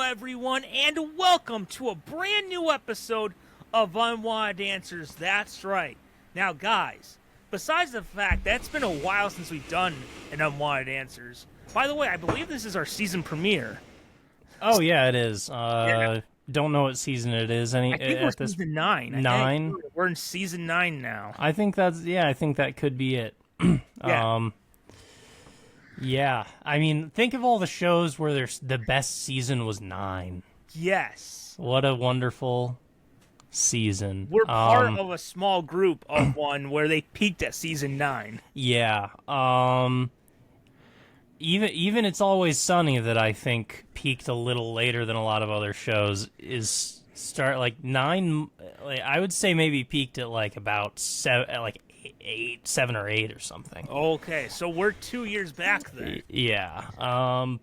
everyone, and welcome to a brand new episode of Unwanted Answers. That's right. Now, guys, besides the fact that it's been a while since we've done an Unwanted Answers, by the way, I believe this is our season premiere. Oh, yeah, it is. Don't know what season it is. I think we're season 9. 9? We're in season 9 now. I think I think that could be it. Yeah. Yeah, I mean, think of all the shows where the best season was 9. Yes. What a wonderful season. We're part of a small group of one where they peaked at season 9. Yeah. Even It's Always Sunny, that I think peaked a little later than a lot of other shows, is start like 9. I would say maybe peaked at like about 7 or 8 or something. Okay, so we're 2 years back then. Yeah.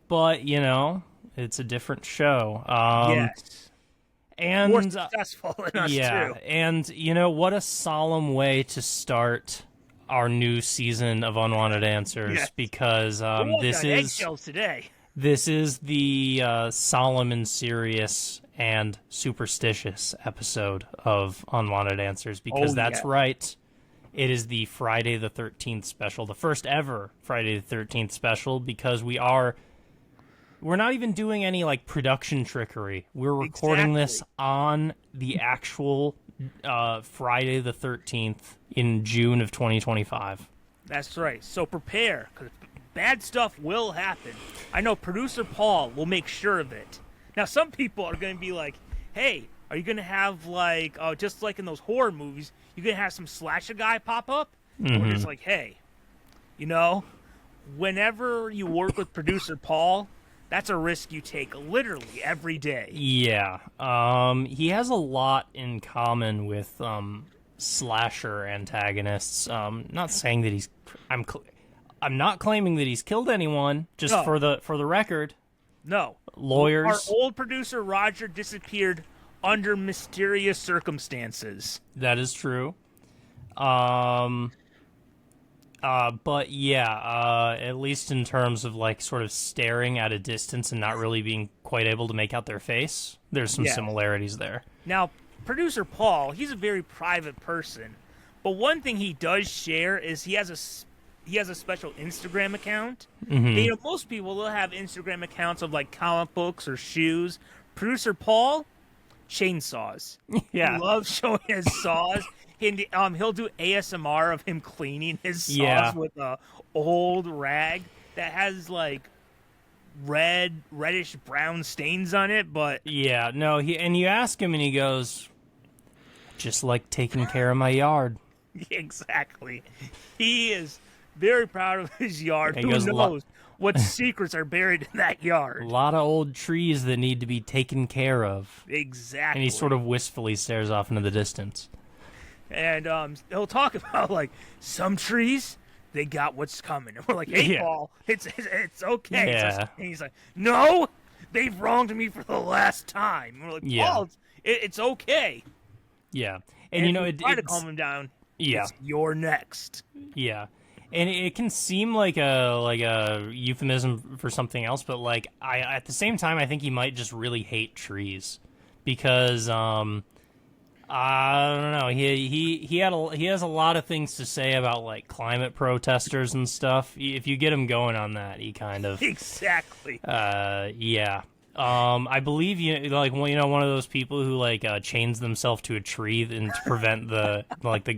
But you know, it's a different show. Yes. And more successful than us yeah, too. And you know, what a solemn way to start our new season of Unwanted Answers, yes. because today. This is the solemn and serious and superstitious episode of Unwanted Answers, because that's right. It is the Friday the 13th special, the first ever Friday the 13th special, because we're not even doing any like production trickery. We're recording this on the actual Friday the 13th in June of 2025. That's right. So prepare, because bad stuff will happen. I know producer Paul will make sure of it. Now, some people are going to be like, hey, are you going to have like, just like in those horror movies, you're going to have some slasher guy pop up? Mm-hmm. We're just like, hey, you know, whenever you work with producer Paul, that's a risk you take literally every day. Yeah. He has a lot in common with slasher antagonists. Not saying that he's... I'm not claiming that he's killed anyone, just for the record. No. Lawyers. Our old producer Roger disappeared under mysterious circumstances. That is true. But yeah, at least in terms of like sort of staring at a distance and not really being quite able to make out their face, there's some similarities there. Now, producer Paul, he's a very private person, but one thing he does share is he has a special Instagram account. Mm-hmm. And, you know, most people will have Instagram accounts of like comic books or shoes. Producer Paul, chainsaws. Yeah, he loves showing his saws. He'll do ASMR of him cleaning his saws with a old rag that has like reddish brown stains on it. But yeah, no, you ask him and he goes, just like taking care of my yard. Exactly. He is very proud of his yard. Who knows what secrets are buried in that yard? A lot of old trees that need to be taken care of. Exactly. And he sort of wistfully stares off into the distance. And he'll talk about, like, some trees, they got what's coming. And we're like, hey, Paul, it's okay. Yeah. And he's like, no, they've wronged me for the last time. And we're like, Paul, it's okay. Yeah. And you know, try to calm him down. Yeah. You're next. Yeah. And it can seem like a euphemism for something else, but like at the same time, I think he might just really hate trees, because I don't know. He has a lot of things to say about like climate protesters and stuff. If you get him going on that, he kind of exactly. Yeah. I believe one of those people who like chains themselves to a tree and to prevent the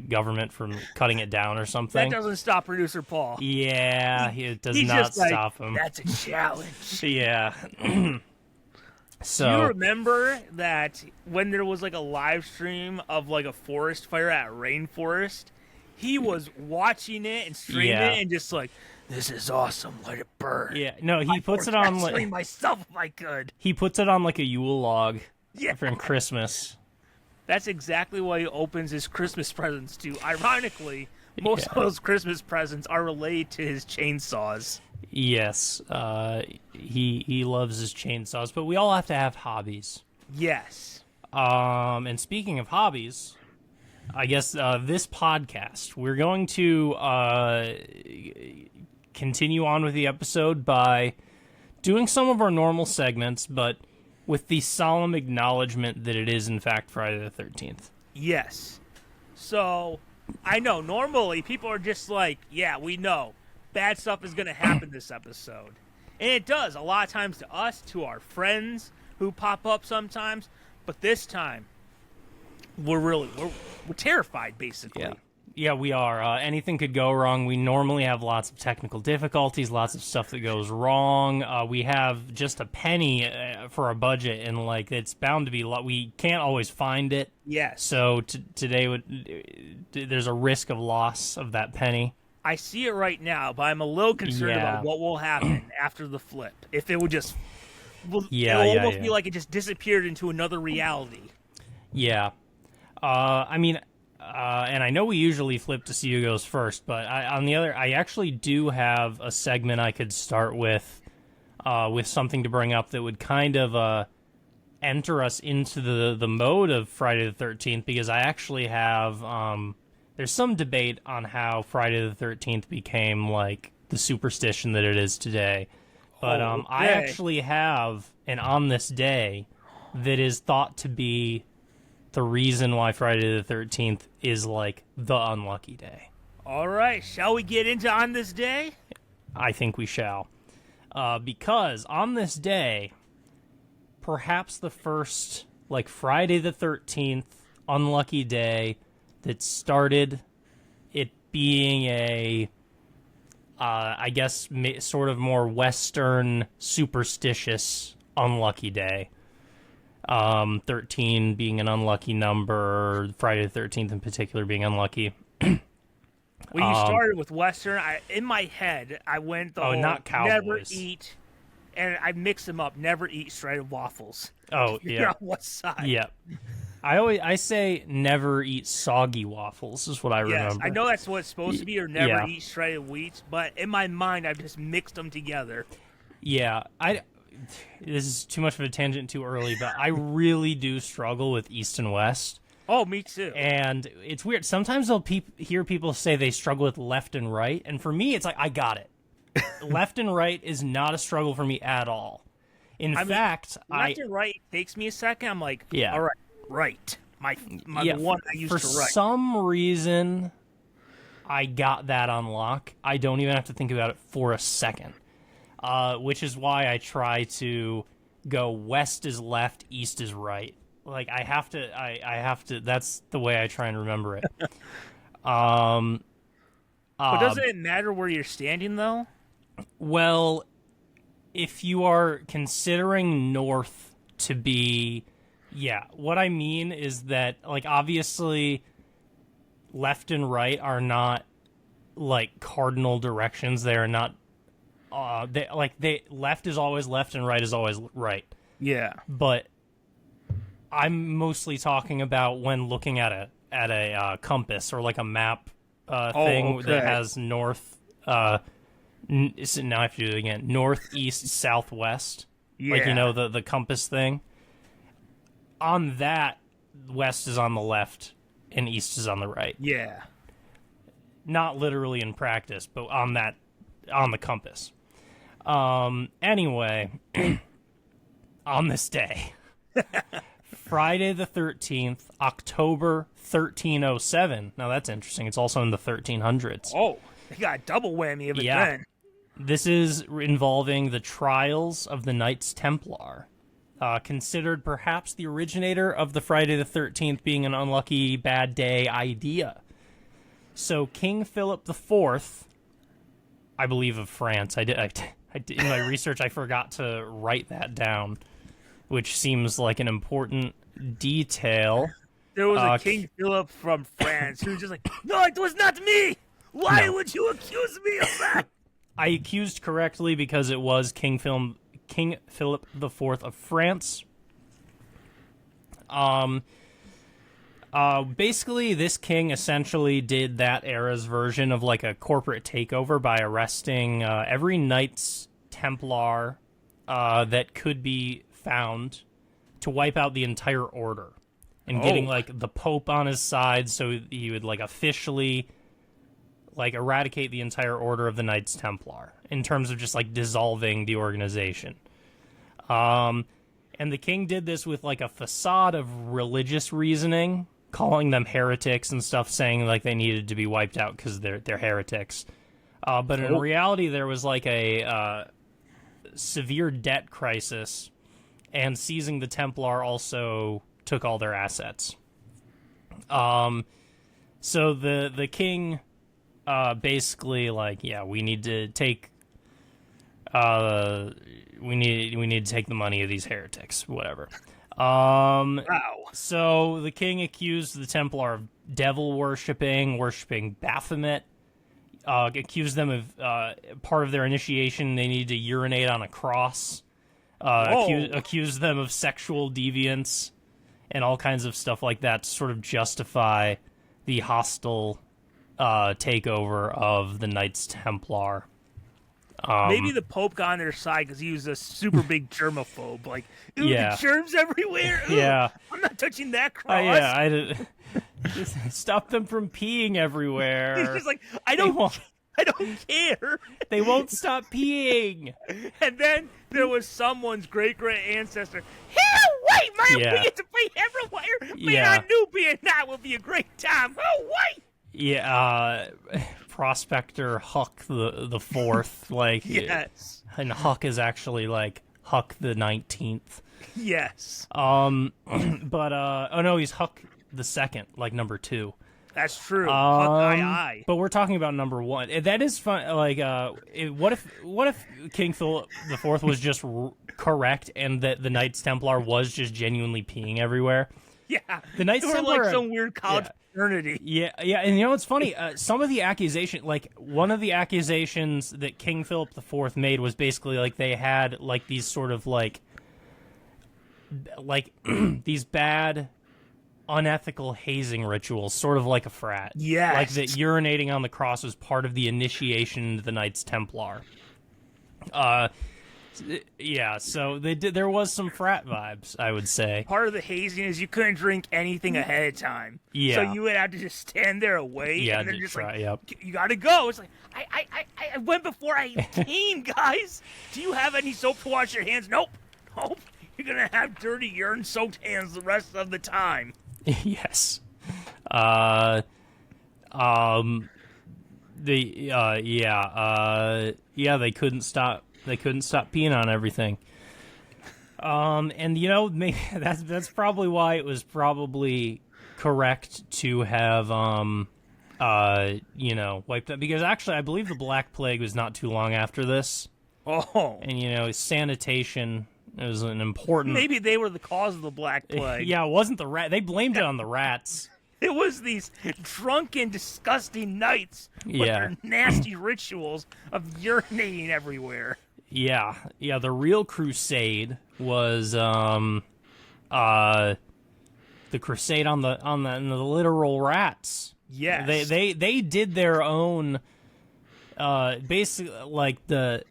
government from cutting it down or something. That doesn't stop producer Paul. Yeah, it does not stop him. That's a challenge. Yeah. So, do you remember that when there was like a live stream of like a forest fire at Rainforest, he was watching it and streaming it and just like, this is awesome, let it burn. Yeah, no, he puts it on like myself if I could. He puts it on like a Yule log for Christmas. That's exactly why he opens his Christmas presents too. Ironically, most of those Christmas presents are related to his chainsaws. Yes, he loves his chainsaws, but we all have to have hobbies. Yes. And speaking of hobbies, I guess this podcast, we're going to continue on with the episode by doing some of our normal segments, but with the solemn acknowledgement that it is, in fact, Friday the 13th. Yes. So, I know, normally people are just like, yeah, we know. Bad stuff is going to happen this episode. And it does, a lot of times to us, to our friends who pop up sometimes. But this time, we're terrified, basically. Yeah, we are. Anything could go wrong. We normally have lots of technical difficulties, lots of stuff that goes wrong. We have just a penny for a budget, and like it's bound to be. We can't always find it. Yes. So today, there's a risk of loss of that penny. I see it right now, but I'm a little concerned about what will happen after the flip. If it would just, it'll almost be like it just disappeared into another reality. Yeah. I mean. And I know we usually flip to see who goes first, but I actually do have a segment I could start with something to bring up that would kind of enter us into the mode of Friday the 13th, because I actually have there's some debate on how Friday the 13th became like the superstition that it is today. But I actually have an on this day that is thought to be the reason why Friday the 13th is like the unlucky day. All right, shall we get into on this day? I think we shall. Because on this day, perhaps the first like Friday the 13th unlucky day that started it being a I guess sort of more Western superstitious unlucky day. 13 being an unlucky number, Friday the 13th in particular being unlucky. When you started with Western, in my head, I went the whole not Cowboys. Never eat, and I mixed them up. Never eat shredded waffles. Oh, yeah. On what side? Yeah. I say never eat soggy waffles is what I remember. I know that's what it's supposed to be, or never eat shredded wheats, but in my mind, I've just mixed them together. Yeah, this is too much of a tangent too early, but I really do struggle with East and West. Oh, me too. And it's weird. Sometimes I'll hear people say they struggle with left and right, and for me, it's like, I got it. Left and right is not a struggle for me at all. In fact, left and right takes me a second. I'm like, all right, right. My one I used to write. For some reason, I got that on lock. I don't even have to think about it for a second. Which is why I try to go west is left, east is right. Like I have to. That's the way I try and remember it. But doesn't it matter where you're standing though? Well, if you are considering north to be, what I mean is that like obviously, left and right are not like cardinal directions. They are not. Left is always left and right is always right. Yeah. But I'm mostly talking about when looking at a compass or like a map thing that has north. Now I have to do it again. North, east, southwest. Yeah. Like the compass thing. On that, west is on the left and east is on the right. Yeah. Not literally in practice, but on the compass. Anyway, on this day, Friday the 13th, October 1307. Now that's interesting. It's also in the 1300s. Oh, they got a double whammy of it then. This is involving the trials of the Knights Templar, considered perhaps the originator of the Friday the 13th being an unlucky bad day idea. So King Philip IV, I believe of France, I did in my research, I forgot to write that down, which seems like an important detail. There was a King Philip from France who was just like, no, it was not me! Why would you accuse me of that? I accused correctly because it was King Philip IV of France. Basically, this king essentially did that era's version of like a corporate takeover by arresting every Knights Templar that could be found to wipe out the entire order, and getting like the Pope on his side, so he would like officially like eradicate the entire order of the Knights Templar in terms of just like dissolving the organization. And And the king did this with like a facade of religious reasoning, calling them heretics and stuff, saying like they needed to be wiped out because they're heretics. But in reality, there was like a severe debt crisis, and seizing the Templar also took all their assets. So the king basically like, yeah, we need to take we need to take the money of these heretics, whatever. Wow. So the king accused the Templar of devil worshipping Baphomet. Accused them of part of their initiation, they needed to urinate on a cross. Accused them of sexual deviance and all kinds of stuff like that to sort of justify the hostile takeover of the Knights Templar. Maybe the Pope got on their side because he was a super big germaphobe. Like, ooh, Yeah. the germs everywhere. Ooh, Yeah. I'm not touching that cross. Stop them from peeing everywhere. He's just like, I don't care. They won't stop peeing. And then there was someone's great ancestor. Hell, wait, man, Yeah. we get to pee everywhere. Man, Yeah. I knew being that would be a great time. Oh, wait. Yeah, Prospector Huck the Fourth, like, Yes. and Huck is actually like Huck the 19th. Yes. But oh no, he's Huck the Second, like number 2. That's true. Huck. But we're talking about number 1. That is fun. Like, what if King Philip the Fourth was just correct, and that the Knights Templar was just genuinely peeing everywhere? Yeah. The Knights They were Templar, like some weird college fraternity. Yeah, and you know what's funny? Some of the accusation, like one of the accusations that King Philip IV made was basically like they had like these sort of like these bad, unethical hazing rituals, sort of like a frat. Yes. Like that urinating on the cross was part of the initiation into the Knights Templar. Yeah, so there was some frat vibes, I would say. Part of the hazing is you couldn't drink anything ahead of time. Yeah. So you would have to just stand there and wait. Yeah, and then to just try, like, yep. you gotta go. It's like, I went before I came, guys. Do you have any soap to wash your hands? Nope. You're gonna have dirty urine-soaked hands the rest of the time. Yes. They couldn't stop peeing on everything. And you know, maybe that's probably why it was probably correct to have wiped out, because actually I believe the Black Plague was not too long after this. Oh. And you know, sanitation is an important. Maybe they were the cause of the Black Plague. Yeah, it wasn't the rat. They blamed it on the rats. It was these drunken, disgusting knights with their nasty rituals of urinating everywhere. Yeah. The real crusade was the crusade on the literal rats. Yes. They did their own. Basically, like the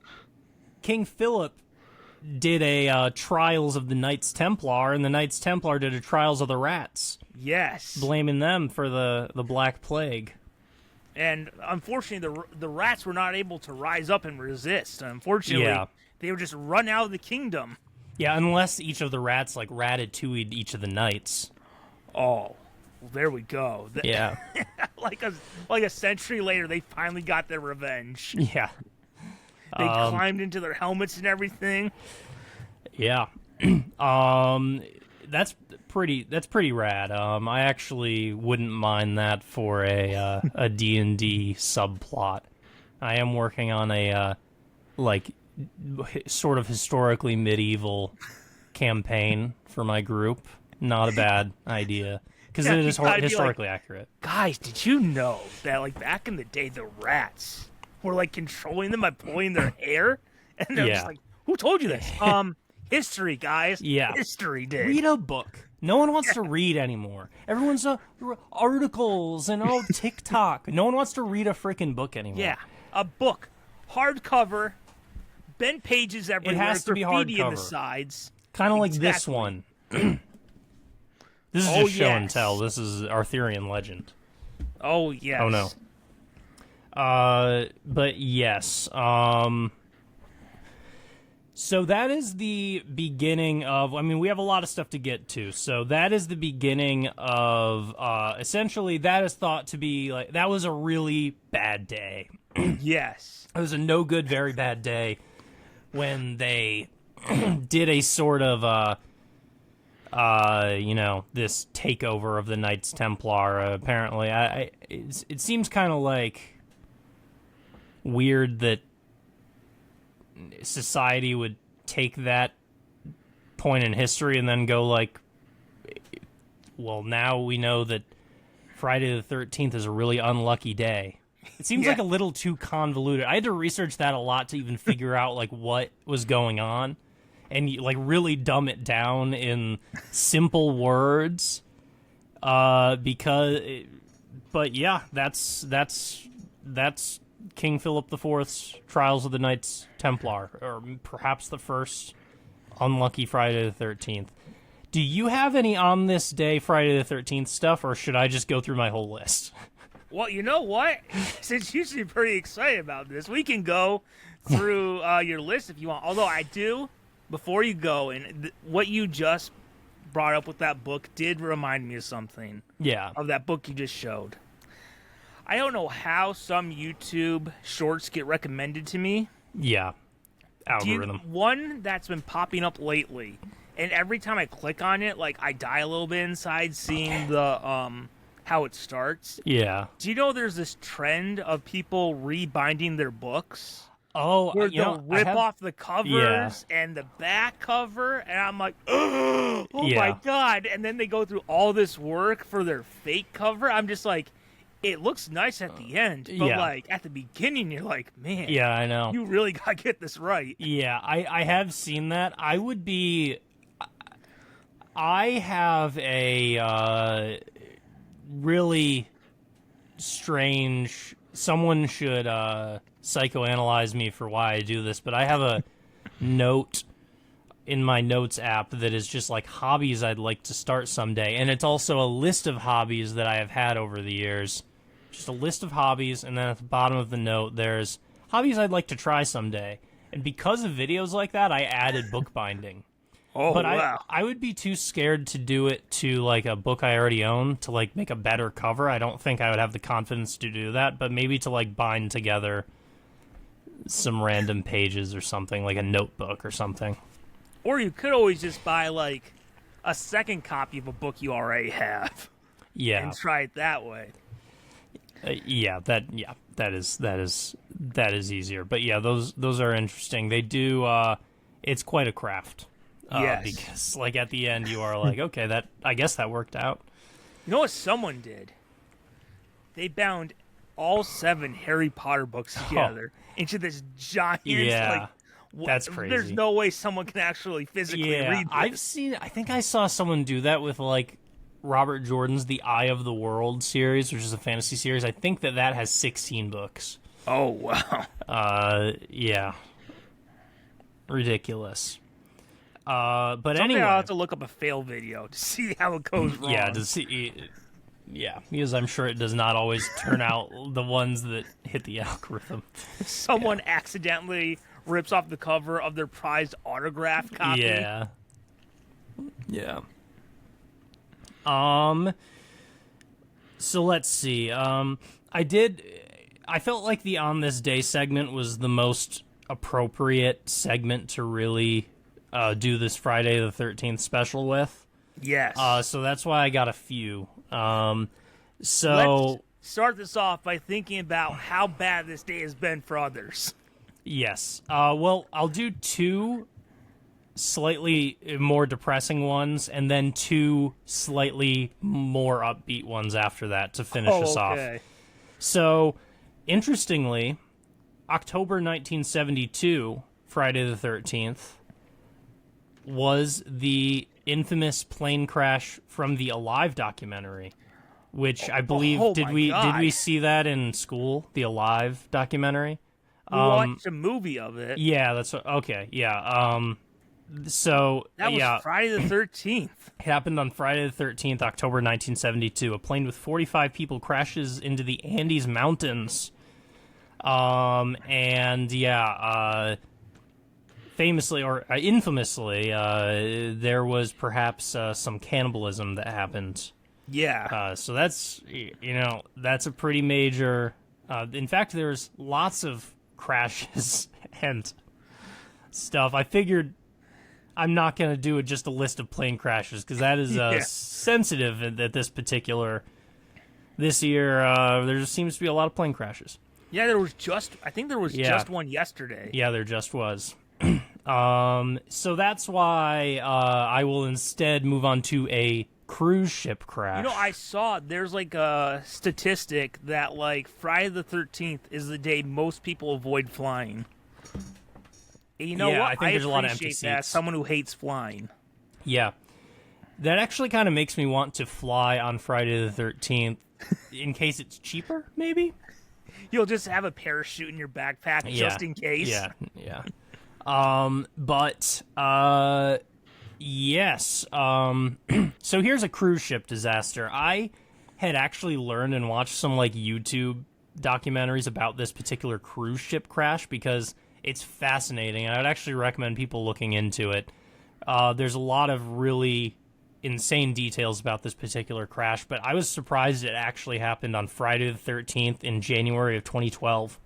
King Philip did a Trials of the Knights Templar, and the Knights Templar did a Trials of the Rats. Yes. Blaming them for the Black Plague. And unfortunately, the rats were not able to rise up and resist. Unfortunately, they were just run out of the kingdom. Yeah, unless each of the rats like ratted to each of the knights. Oh, well, there we go. Yeah. like a century later, they finally got their revenge. Yeah. They climbed into their helmets and everything. Yeah. That's pretty rad. I actually wouldn't mind that for a D&D subplot. I am working on a sort of historically medieval campaign for my group. Not a bad idea, because it is historically accurate. Guys, did you know that like back in the day, the rats were like controlling them by pulling their hair? And they're just like, who told you this? History, guys. Yeah. History did. Read a book. No one wants to read anymore. Everyone's articles and TikTok. No one wants to read a freaking book anymore. Yeah, a book, hardcover, bent pages everywhere. It has to be graffiti in the hardcover. sides. Kind of like this one. This is just show and tell. This is Arthurian legend. Oh, yes. Oh, no. So that is the beginning of, I mean, we have a lot of stuff to get to. So that is the beginning of, essentially, that is thought to be, like, that was a really bad day. Yes. It was a no good, very bad day when they did a sort of, this takeover of the Knights Templar. Apparently, it seems kind of like weird that society would take that point in history and then go like, well, now we know that Friday the 13th is a really unlucky day. It seems like a little too convoluted. I had to research that a lot to even figure out like what was going on and like really dumb it down in simple words. But yeah, that's King Philip IV's Trials of the Knights Templar, or perhaps the first unlucky Friday the 13th. Do you have any on this day, Friday the 13th stuff, or should I just go through my whole list? Well, you know what? Since you seem pretty excited about this, we can go through your list if you want. Although I do, before you go, and what you just brought up with that book did remind me of something. Yeah. Of that book you just showed. I don't know how some YouTube shorts get recommended to me. Yeah. Algorithm. One that's been popping up lately, and every time I click on it, like, I die a little bit inside seeing the how it starts. Yeah. Do you know there's this trend of people rebinding their books? Oh, where they'll rip off the covers and the back cover, and I'm like, oh my God. And then they go through all this work for their fake cover. I'm just like, it looks nice at the end, but like at the beginning, you're like, man, yeah, I know, you really gotta get this right. Yeah, I have seen that. I have a really strange. Someone should psychoanalyze me for why I do this, but I have a note in my notes app that is just like hobbies I'd like to start someday, and it's also a list of hobbies that I have had over the years. Just a list of hobbies, and then at the bottom of the note there's hobbies I'd like to try someday. And because of videos like that, I added bookbinding. But wow. I would be too scared to do it to like a book I already own to like make a better cover. I don't think I would have the confidence to do that, but maybe to like bind together some random pages or something, like a notebook or something. Or you could always just buy like a second copy of a book you already have. Yeah. And try it that way. That is easier. But yeah, those are interesting. They do it's quite a craft. Yes. Because like at the end you are like, okay, I guess that worked out. You know what someone did? They bound all 7 Harry Potter books together into this giant like, that's crazy. There's no way someone can actually physically read this. I think I saw someone do that with like Robert Jordan's The Eye of the World series, which is a fantasy series. I think that has 16 books. Oh, wow. Yeah. Ridiculous. But someday anyway, I'll have to look up a fail video to see how it goes wrong. Yeah, because I'm sure it does not always turn out the ones that hit the algorithm. Someone accidentally rips off the cover of their prized autograph copy. Yeah. So let's see. I felt like the On This Day segment was the most appropriate segment to really do this Friday the 13th special with. Yes. So that's why I got a few. Let's start this off by thinking about how bad this day has been for others. Yes. Well, I'll do 2 slightly more depressing ones, and then 2 slightly more upbeat ones after that to finish us off. So, interestingly, October 1972, Friday the 13th, was the infamous plane crash from the Alive documentary, which I believe did we see that in school? The Alive documentary. We watched a movie of it. Yeah, that's okay. Yeah. So that was Friday the 13th. It happened on Friday the 13th, October 1972. A plane with 45 people crashes into the Andes Mountains. famously or infamously, there was perhaps some cannibalism that happened. Yeah. So that's, that's a pretty major... in fact, there's lots of crashes and stuff. I figured I'm not going to do just a list of plane crashes, because that is sensitive at this year. There seems to be a lot of plane crashes. Yeah, I think there was just one yesterday. Yeah, there just was. So that's why I will instead move on to a cruise ship crash. I saw there's like a statistic that like Friday the 13th is the day most people avoid flying. And what? I think there's a lot of empty appreciate that. seats. Someone who hates flying. Yeah. That actually kind of makes me want to fly on Friday the 13th in case it's cheaper, maybe? You'll just have a parachute in your backpack just in case. Yeah. Yes. So here's a cruise ship disaster. I had actually learned and watched some like YouTube documentaries about this particular cruise ship crash because it's fascinating, and I'd actually recommend people looking into it. There's a lot of really insane details about this particular crash, but I was surprised it actually happened on Friday the 13th in January of 2012.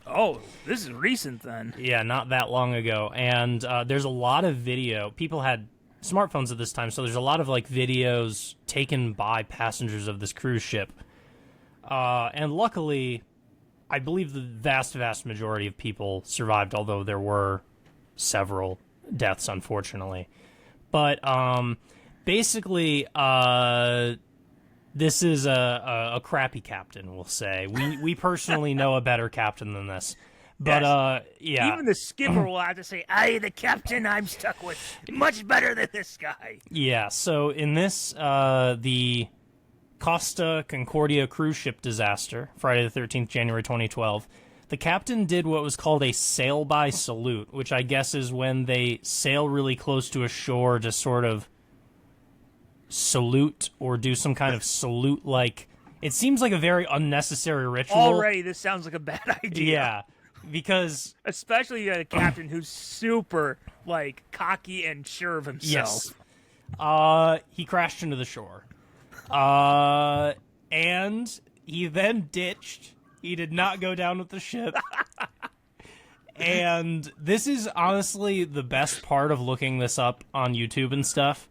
Oh, this is recent then. Yeah, not that long ago. And there's a lot of video. People had smartphones at this time, so there's a lot of like videos taken by passengers of this cruise ship. And luckily, I believe the vast majority of people survived, although there were several deaths, unfortunately. But basically, this is a crappy captain, we'll say. We personally know a better captain than this. But, yeah. Even the skipper will have to say, the captain I'm stuck with, much better than this guy. Yeah, so in this, the Costa Concordia cruise ship disaster, Friday the 13th, January 2012, the captain did what was called a sail-by salute, which I guess is when they sail really close to a shore to sort of salute or do some kind of salute-like... It seems like a very unnecessary ritual. Already, this sounds like a bad idea. Yeah, because... Especially a captain who's super, like, cocky and sure of himself. Yes. He crashed into the shore. And he then ditched. He did not go down with the ship. And this is honestly the best part of looking this up on YouTube and stuff.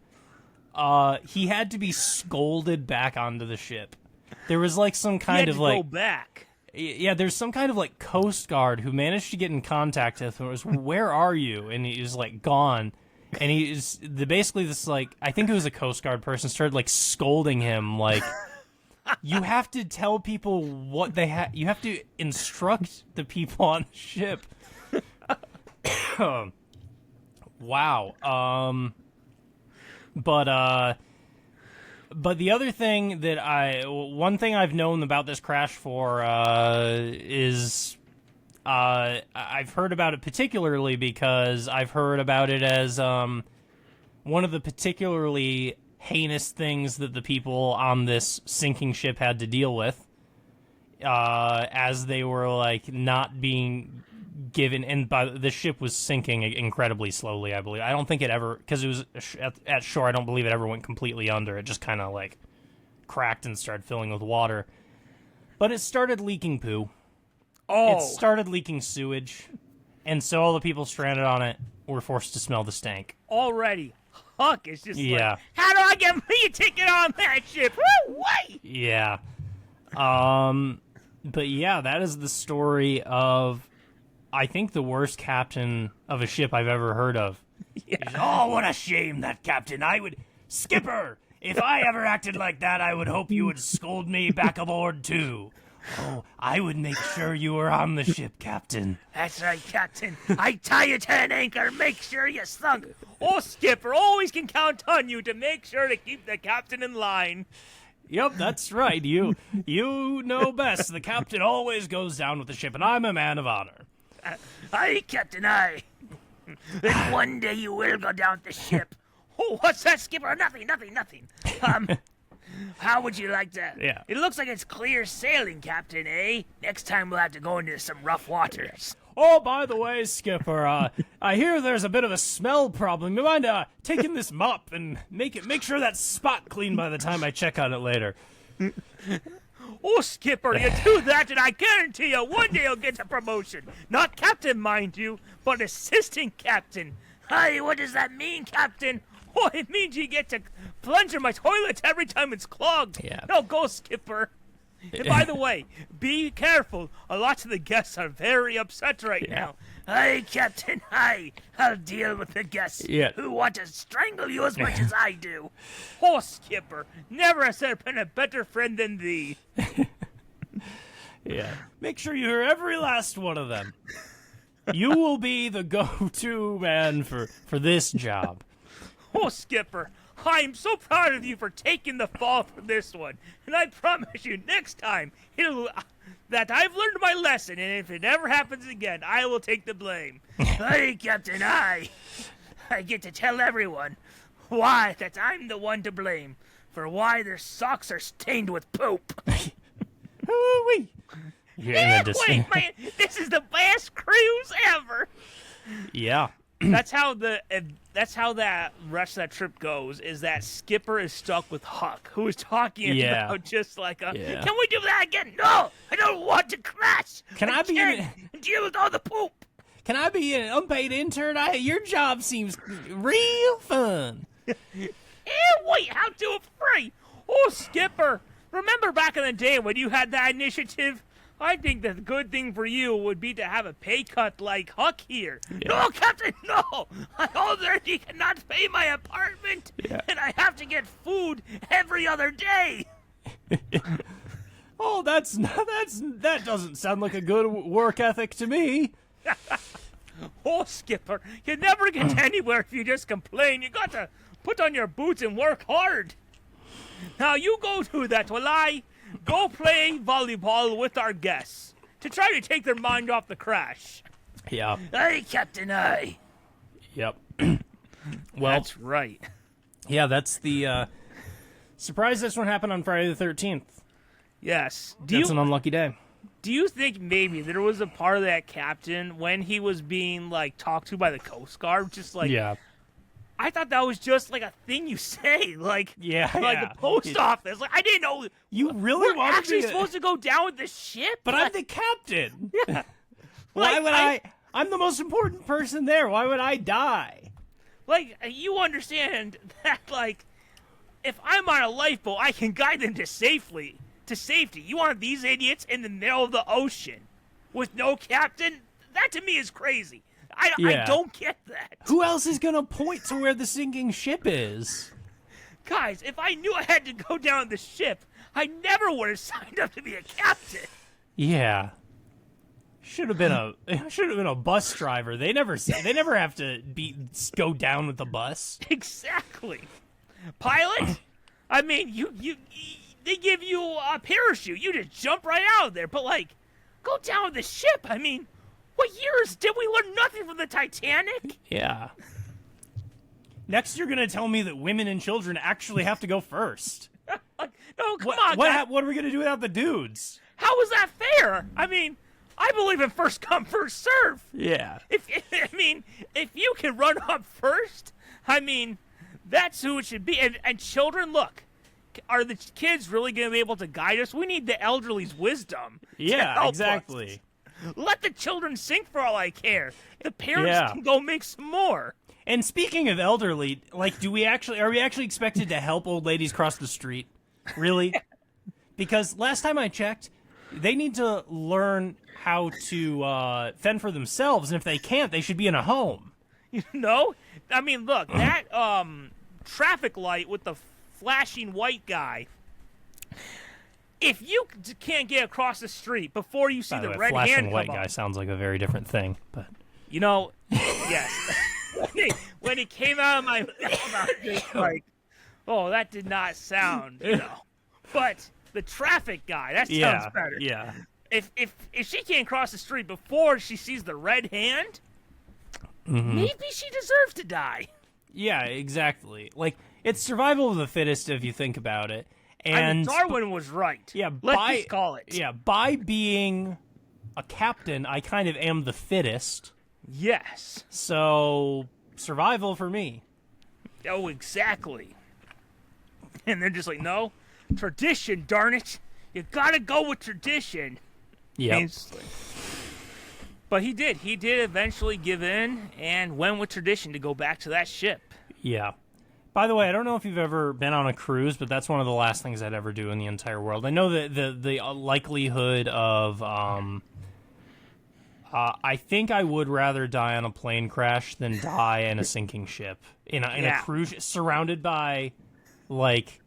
He had to be scolded back onto the ship. There was like some kind of like... go back. Yeah, there's some kind of like Coast Guard who managed to get in contact with him. It was, where are you? And he was like gone. And basically this like, I think it was a Coast Guard person started like scolding him like, you have to tell people what they have. You have to instruct the people on the ship. Wow. But the other thing that one thing I've known about this crash for is I've heard about it particularly because I've heard about it as one of the particularly heinous things that the people on this sinking ship had to deal with as they were like not being given, and the ship was sinking incredibly slowly, I believe. I don't think it ever, because it was at shore, I don't believe it ever went completely under. It just kind of like cracked and started filling with water. But it started leaking poo. Oh. It started leaking sewage, and so all the people stranded on it were forced to smell the stank. Already. Huck is just like, how do I get me a ticket on that ship? Woo, wait! Yeah. But yeah, that is the story of, I think, the worst captain of a ship I've ever heard of. Yeah. Oh, what a shame, that captain. Skipper, if I ever acted like that, I would hope you would scold me back aboard too. Oh, I would make sure you were on the ship, Captain. That's right, Captain. I tie you to an anchor, make sure you sunk. Oh, Skipper, always can count on you to make sure to keep the captain in line. Yep, that's right. You know best. The captain always goes down with the ship, and I'm a man of honor. Aye, Captain, aye. Then one day you will go down with the ship. Oh, what's that, Skipper? Nothing. How would you like to... Yeah. It looks like it's clear sailing, Captain, eh? Next time we'll have to go into some rough waters. Oh, by the way, Skipper, I hear there's a bit of a smell problem. You mind taking this mop and make sure that spot clean by the time I check on it later? Oh, Skipper, you do that, and I guarantee you one day you'll get a promotion. Not captain, mind you, but assistant captain. Hey, what does that mean, Captain? Oh, it means you get to plunge in my toilet every time it's clogged. Yeah. No, go, Skipper. And by the way, be careful. A lot of the guests are very upset right now. Hey, Captain, hi. I'll deal with the guests who want to strangle you as much as I do. Oh, Skipper, never has there been a better friend than thee. Yeah. Make sure you hear every last one of them. You will be the go-to man for this job. Oh, Skipper, I'm so proud of you for taking the fall for this one. And I promise you, next time, that I've learned my lesson, and if it ever happens again, I will take the blame. Hey, Captain, I get to tell everyone why that I'm the one to blame for why their socks are stained with poop. Ooh-wee. Wait, man, this is the best cruise ever. Yeah. That's how that rest of that trip goes. Is that Skipper is stuck with Huck, who is talking about just like can we do that again? No, I don't want to crash. Can I be deal with all the poop? Can I be an unpaid intern? Your job seems real fun. Wait, how do it free? Oh, Skipper, remember back in the day when you had that initiative? I think the good thing for you would be to have a pay cut like Huck here. Yeah. No, Captain, no! I already cannot pay my apartment, and I have to get food every other day. Oh, that doesn't sound like a good work ethic to me. Oh, Skipper, you never get anywhere if you just complain. You got to put on your boots and work hard. Now you go do that while I go play volleyball with our guests to try to take their mind off the crash. Yeah. Hey, Captain, I. Yep. Well, that's right. Yeah, that's the surprise. This one happened on Friday the 13th. Yes. That's an unlucky day. Do you think maybe there was a part of that captain when he was being talked to by the Coast Guard, just I thought that was just a thing you say, the post office. I didn't know you really we're actually supposed to go down with the ship. But I'm the captain. Yeah. Why would I? I'm the most important person there. Why would I die? You understand that, if I'm on a lifeboat, I can guide them to safety. You want these idiots in the middle of the ocean with no captain? That to me is crazy. I don't get that. Who else is going to point to where the sinking ship is? Guys, if I knew I had to go down the ship, I never would have signed up to be a captain. Yeah. Should have been a bus driver. They never have to go down with the bus. Exactly. Pilot? I mean, they give you a parachute. You just jump right out of there. But go down with the ship. I mean, what years did we learn nothing from the Titanic? Yeah. Next, you're going to tell me that women and children actually have to go first. No, come on, guys. What are we going to do without the dudes? How is that fair? I mean, I believe in first come, first serve. Yeah. If you can run up first, that's who it should be. And children, look, are the kids really going to be able to guide us? We need the elderly's wisdom. Yeah, exactly. Us. Let the children sink for all I care. The parents can go make some more. And speaking of elderly, are we actually expected to help old ladies cross the street? Really? Because last time I checked, they need to learn how to fend for themselves, and if they can't, they should be in a home. Look, that traffic light with the flashing white guy. If you can't get across the street before you see the red hand come flashing white up, guy sounds like a very different thing, but yes. when it came out of my mouth, oh, that did not sound, But the traffic guy, that sounds better. Yeah. If she can't cross the street before she sees the red hand, maybe she deserves to die. Yeah, exactly. It's survival of the fittest if you think about it. And Darwin was right. Yeah, let's just call it. Yeah, by being a captain, I kind of am the fittest. Yes. So, survival for me. Oh, exactly. And they're just like, no, tradition, darn it. You gotta go with tradition. Yeah. But he did. He did eventually give in and went with tradition to go back to that ship. Yeah. By the way, I don't know if you've ever been on a cruise, but that's one of the last things I'd ever do in the entire world. I know that the likelihood of, I think I would rather die on a plane crash than die in a sinking ship. In a cruise, surrounded by, like,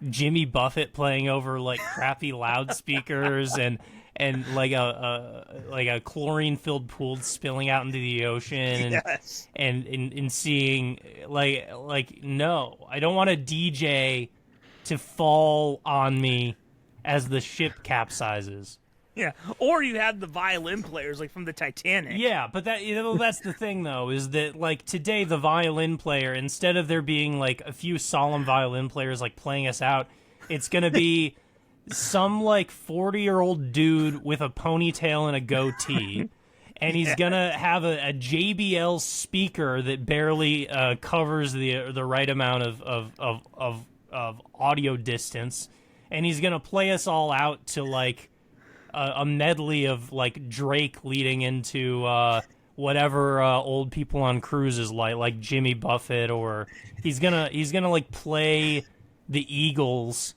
Jimmy Buffett playing over, like, crappy loudspeakers and like a chlorine-filled pool spilling out into the ocean, Yes. and seeing like no, I don't want a DJ to fall on me as the ship capsizes. Yeah, or you have the violin players like from the Titanic. Yeah, but that's the thing though, is that like today the violin player, instead of there being like a few solemn violin players like playing us out, it's gonna be some like 40-year-old dude with a ponytail and a goatee, and he's gonna have a JBL speaker that barely covers the right amount of audio distance, and he's gonna play us all out to like a medley of like Drake leading into whatever old people on cruises like Jimmy Buffett, or he's gonna like play the Eagles.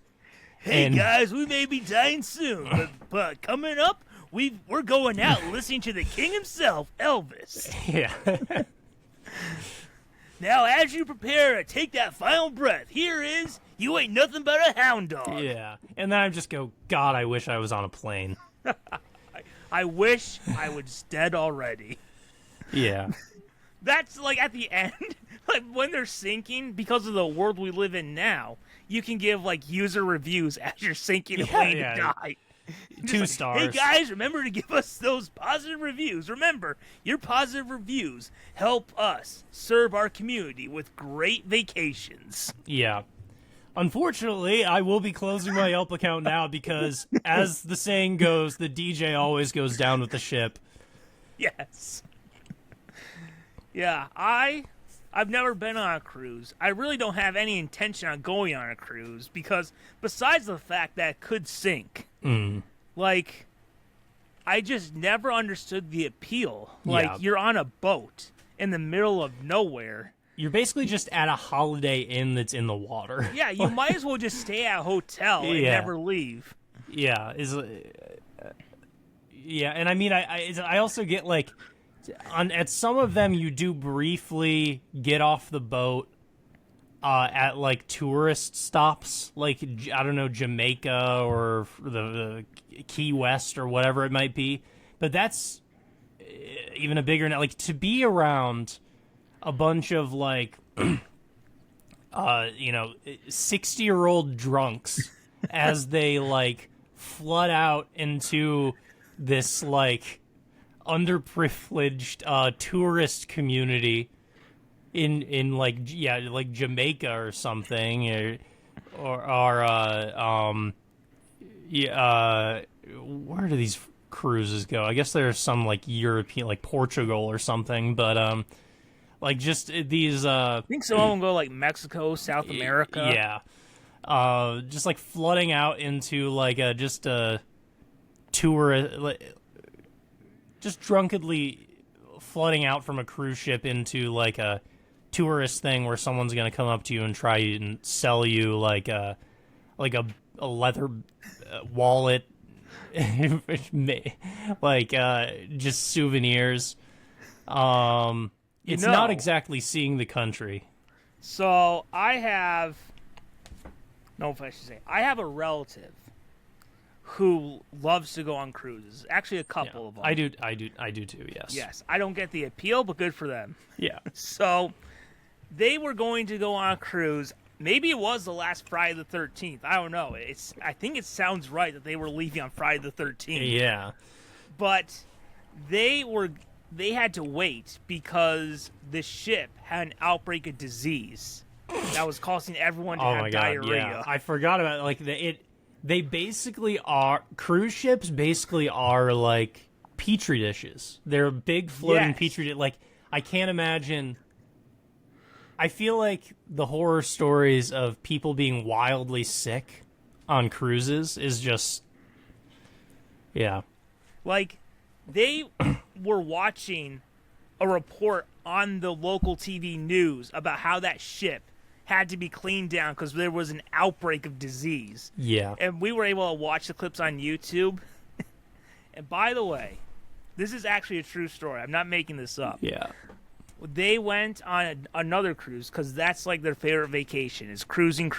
Hey guys, we may be dying soon, but coming up, we're going out listening to the king himself, Elvis. Yeah. Now, as you prepare to take that final breath, here is "You Ain't Nothing But a Hound Dog." Yeah, and then I just go, God, I wish I was on a plane. I wish I was dead already. Yeah. That's like at the end, like when they're sinking, because of the world we live in now, you can give like user reviews as you're sinking and waiting to die. 2 stars. Hey guys, remember to give us those positive reviews. Remember, your positive reviews help us serve our community with great vacations. Yeah. Unfortunately, I will be closing my Yelp account now because, as the saying goes, the DJ always goes down with the ship. Yes. Yeah, I've never been on a cruise. I really don't have any intention on going on a cruise because besides the fact that it could sink, like, I just never understood the appeal. Like, you're on a boat in the middle of nowhere. You're basically just at a Holiday Inn that's in the water. Yeah, you might as well just stay at a hotel and never leave. Yeah, and I mean, I also get like, at some of them you do briefly get off the boat at like tourist stops, like I don't know, Jamaica or the Key West or whatever it might be, but that's even a bigger, like to be around a bunch of like 60-year-old drunks as they like flood out into this like underprivileged tourist community in like Jamaica or something, where do these cruises go? I guess there's some like European, like Portugal or something, but like just these I think some of them go like Mexico, South America. Yeah. Just like flooding out into like just a tour, just drunkenly flooding out from a cruise ship into like a tourist thing where someone's gonna come up to you and try and sell you like a leather wallet, like just souvenirs. It's not exactly seeing the country. So I have a relative who loves to go on cruises. Actually, a couple of them. I do too. Yes. Yes, I don't get the appeal, but good for them. Yeah. So they were going to go on a cruise. Maybe it was the last Friday the 13th. I don't know. I think it sounds right that they were leaving on Friday the 13th. Yeah. But they had to wait because the ship had an outbreak of disease that was causing everyone to have diarrhea. Yeah. I forgot about it. Like they basically are, cruise ships basically are like petri dishes. They're big floating Yes. petri dishes. Like, I can't imagine. I feel like the horror stories of people being wildly sick on cruises is just, yeah. Like, they were watching a report on the local TV news about how that ship had to be cleaned down because there was an outbreak of disease. Yeah. And we were able to watch the clips on YouTube. And by the way, this is actually a true story. I'm not making this up. Yeah. They went on another cruise because that's like their favorite vacation is cruising.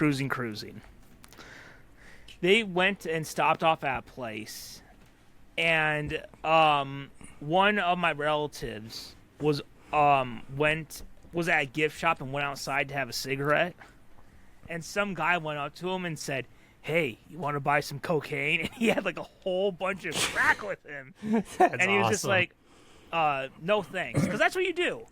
They went and stopped off at a place, and one of my relatives was at a gift shop and went outside to have a cigarette, and some guy went up to him and said, "Hey, you want to buy some cocaine?" And he had like a whole bunch of crack with him, That's and he was awesome. just like, "No thanks," because that's what you do.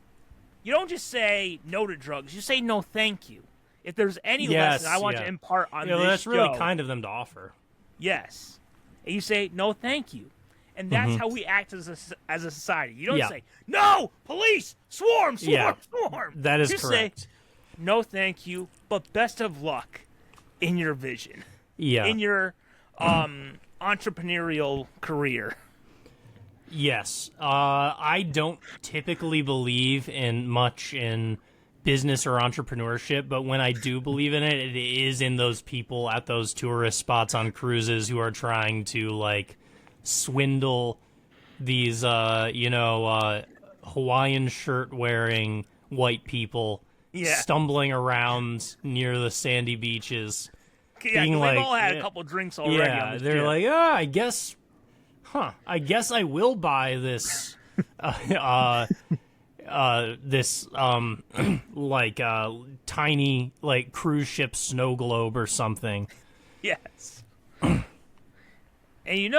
You don't just say no to drugs. You say no, thank you. If there's any lesson I want to impart on this that's really show, kind of them to offer. yes, and you say no, thank you, and that's how we act as a society. You don't say no, police, swarm. That is you correct. Say no, thank you, but best of luck in your vision, Yeah. in your entrepreneurial career. Yes. I don't typically believe much in business or entrepreneurship, but when I do believe in it, it is in those people at those tourist spots on cruises who are trying to, like, swindle these, Hawaiian shirt-wearing white people stumbling around near the sandy beaches. Yeah, being they've like, all had a couple drinks already. Yeah, on this they're trip. like, I guess I will buy this, tiny, like, cruise ship snow globe or something. Yes. And you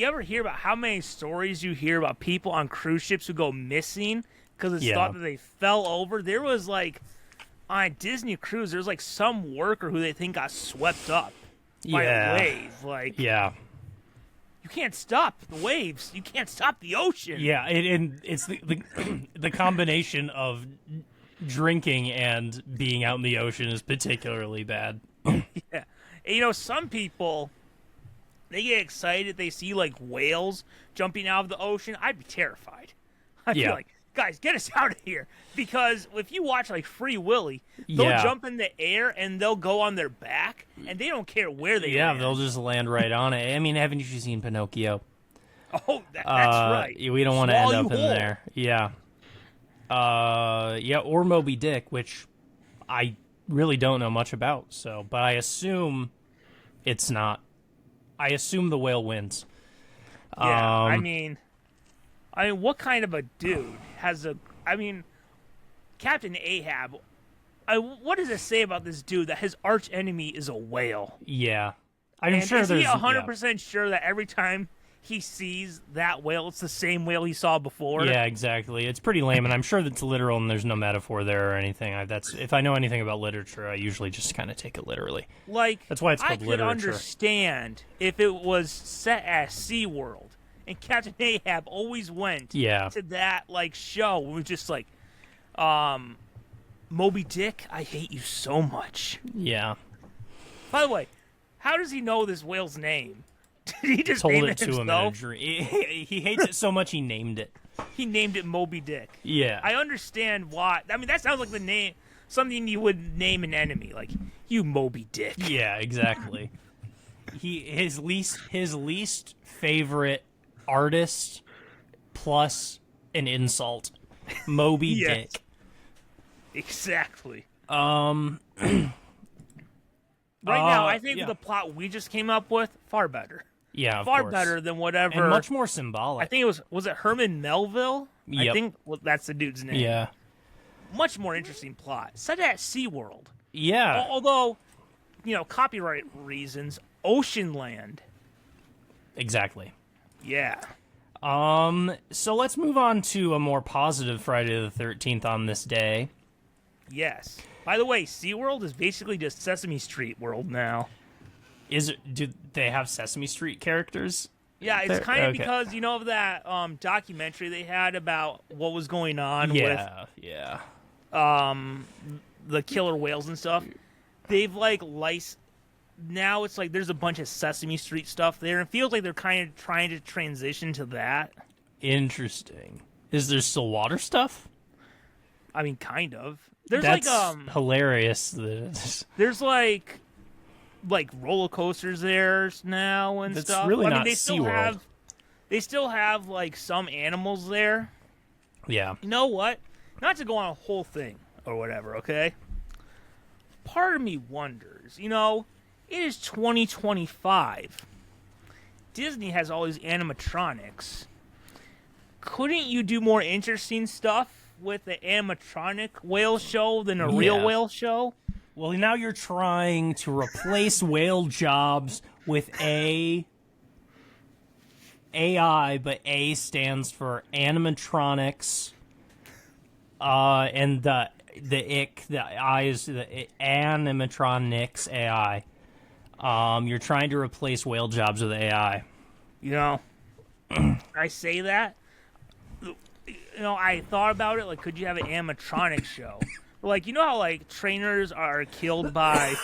ever hear about how many stories you hear about people on cruise ships who go missing because it's thought that they fell over? There was, like, on a Disney cruise, there's, like, some worker who they think got swept up by a wave. Like, you can't stop the waves. You can't stop the ocean. Yeah, and it's the combination of drinking and being out in the ocean is particularly bad. Yeah. And, some people, they get excited. They see, like, whales jumping out of the ocean. I'd be terrified. I'd be like, guys, get us out of here. Because if you watch, like, Free Willy, they'll jump in the air and they'll go on their back, and they don't care where they land. They'll just land right on it. I mean, haven't you seen Pinocchio? Oh, that's right. We don't want to end up in whole. there. Yeah. Or Moby Dick, which I really don't know much about. So, but I assume it's not. I assume the whale wins. Yeah, I mean, what kind of a dude has a? I mean, Captain Ahab. What does it say about this dude that his arch enemy is a whale? Yeah, I'm sure is there's. Is he 100% sure that every time he sees that whale, it's the same whale he saw before? Yeah, exactly. It's pretty lame, and I'm sure that's literal, and there's no metaphor there or anything. If I know anything about literature, I usually just kind of take it literally. Like, that's why it's called literature. I could understand if it was set at SeaWorld, and Captain Ahab always went to that, like, show. It was just like, Moby Dick, I hate you so much. Yeah. By the way, how does he know this whale's name? Did he just told name it to him in a dream? He hates it so much he named it. He named it Moby Dick. Yeah. I understand why. I mean, that sounds like the name, something you would name an enemy, like, you Moby Dick. Yeah, exactly. His least favorite artist plus an insult. Moby Dick. Exactly. Right now, I think the plot we just came up with, far better. Yeah, of far course. better than whatever. And much more symbolic. I think was it Herman Melville? Yep. I think that's the dude's name. Yeah. Much more interesting plot. Set at SeaWorld. Yeah. Although, copyright reasons, Oceanland. Exactly. Yeah. So let's move on to a more positive Friday the 13th on this day. Yes. By the way, SeaWorld is basically just Sesame Street World now. Do they have Sesame Street characters? Yeah, it's There- kind of okay. because of that documentary they had about what was going on Yeah. with the killer whales and stuff. They've now it's like there's a bunch of Sesame Street stuff there, and it feels like they're kind of trying to transition to that. Interesting. Is there still water stuff? I mean, kind of. There's That's like hilarious. there's like roller coasters there now and That's stuff. really I mean, not SeaWorld. They still have like some animals there. Yeah. You know what? Not to go on a whole thing or whatever, okay? Part of me wonders, it is 2025. Disney has all these animatronics. Couldn't you do more interesting stuff with the animatronic whale show than a real whale show? Well, now you're trying to replace whale jobs with AI, but A stands for animatronics, and the I is the animatronics AI. You're trying to replace whale jobs with AI. I say that. I thought about it. Like, could you have an animatronic show? Like, how trainers are killed by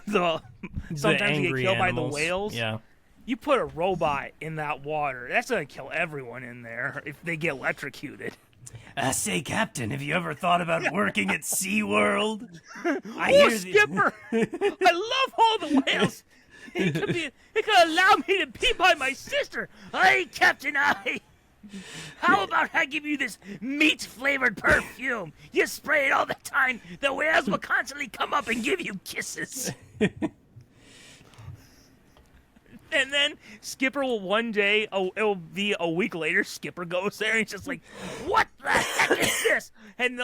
sometimes they get angry killed by animals. the whales. Yeah. You put a robot in that water, that's gonna kill everyone in there if they get electrocuted. Say, Captain, have you ever thought about working at SeaWorld? Skipper! I love all the whales. It could allow me to be by my sister. Hey, Captain, How about I give you this meat-flavored perfume? You spray it all the time. The whales will constantly come up and give you kisses. And then Skipper will one day, it'll be a week later, Skipper goes there and he's just like, what the heck is this? And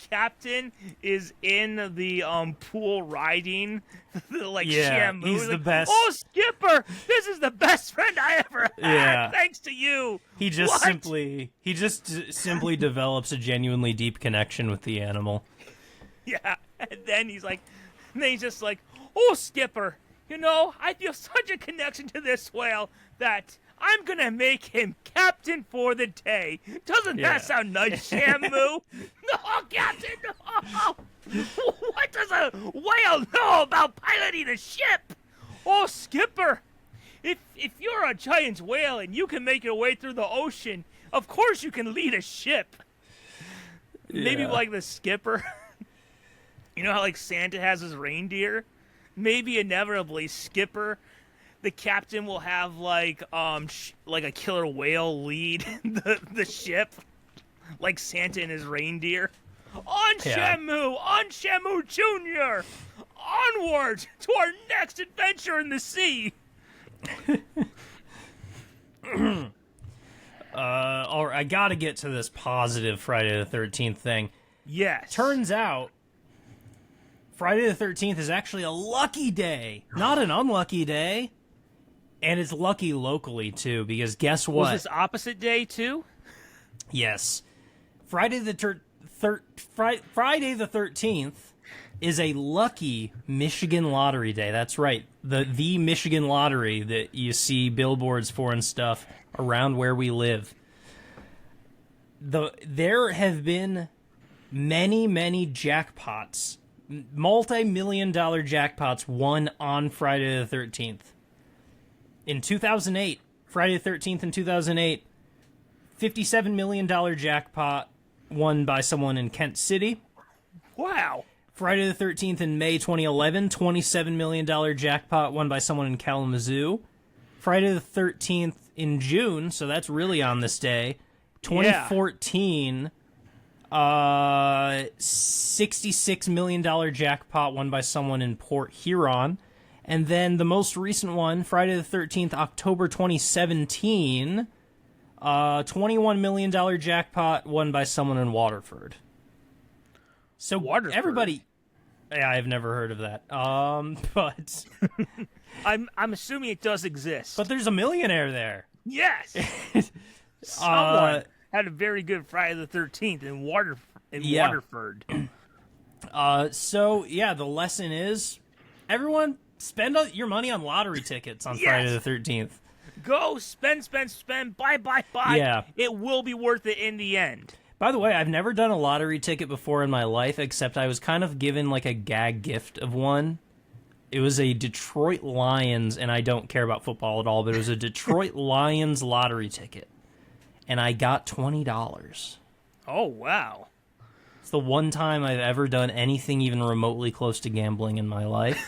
Captain is in the pool riding Shamu. He's the best. Oh, Skipper, this is the best friend I ever had. Yeah. Thanks to you. He just simply develops a genuinely deep connection with the animal. Yeah. And then he's just like, oh, Skipper, I feel such a connection to this whale that I'm going to make him captain for the day. Doesn't that sound nice, Shamu? No, Captain, no! What does a whale know about piloting a ship? Oh, Skipper, if you're a giant whale and you can make your way through the ocean, of course you can lead a ship. Yeah. Maybe like the skipper. You know how Santa has his reindeer? Maybe inevitably Skipper, the captain, will have a killer whale lead the ship, like Santa and his reindeer. On Shamu Jr., onward to our next adventure in the sea. I gotta get to this positive Friday the 13th thing. Yes. Turns out Friday the 13th is actually a lucky day, not an unlucky day. And it's lucky locally, too, because guess what? Was this opposite day, too? Yes. Friday the 13th is a lucky Michigan lottery day. That's right. The Michigan lottery that you see billboards for and stuff around where we live. There have been many jackpots, multi-million-dollar jackpots won on Friday the 13th. In 2008, Friday the 13th in 2008, $57 million jackpot won by someone in Kent City. Wow. Friday the 13th in May 2011, $27 million jackpot won by someone in Kalamazoo. Friday the 13th in June, so that's really on this day, 2014, $66 million jackpot won by someone in Port Huron. And then the most recent one, Friday the 13th, October 2017, $21 million jackpot won by someone in Waterford. So Waterford. Everybody, yeah, I've never heard of that. But I'm assuming it does exist. but there's a millionaire there. Yes. Someone had a very good Friday the 13th in Waterford. So yeah, the lesson is, everyone, Spend your money on lottery tickets on Friday the 13th. Go spend, buy. Yeah. It will be worth it in the end. By the way, I've never done a lottery ticket before in my life, except I was kind of given like a gag gift of one. It was a Detroit Lions, and I don't care about football at all, but it was a Detroit Lions lottery ticket. And I got $20. Oh, wow. It's the one time I've ever done anything even remotely close to gambling in my life.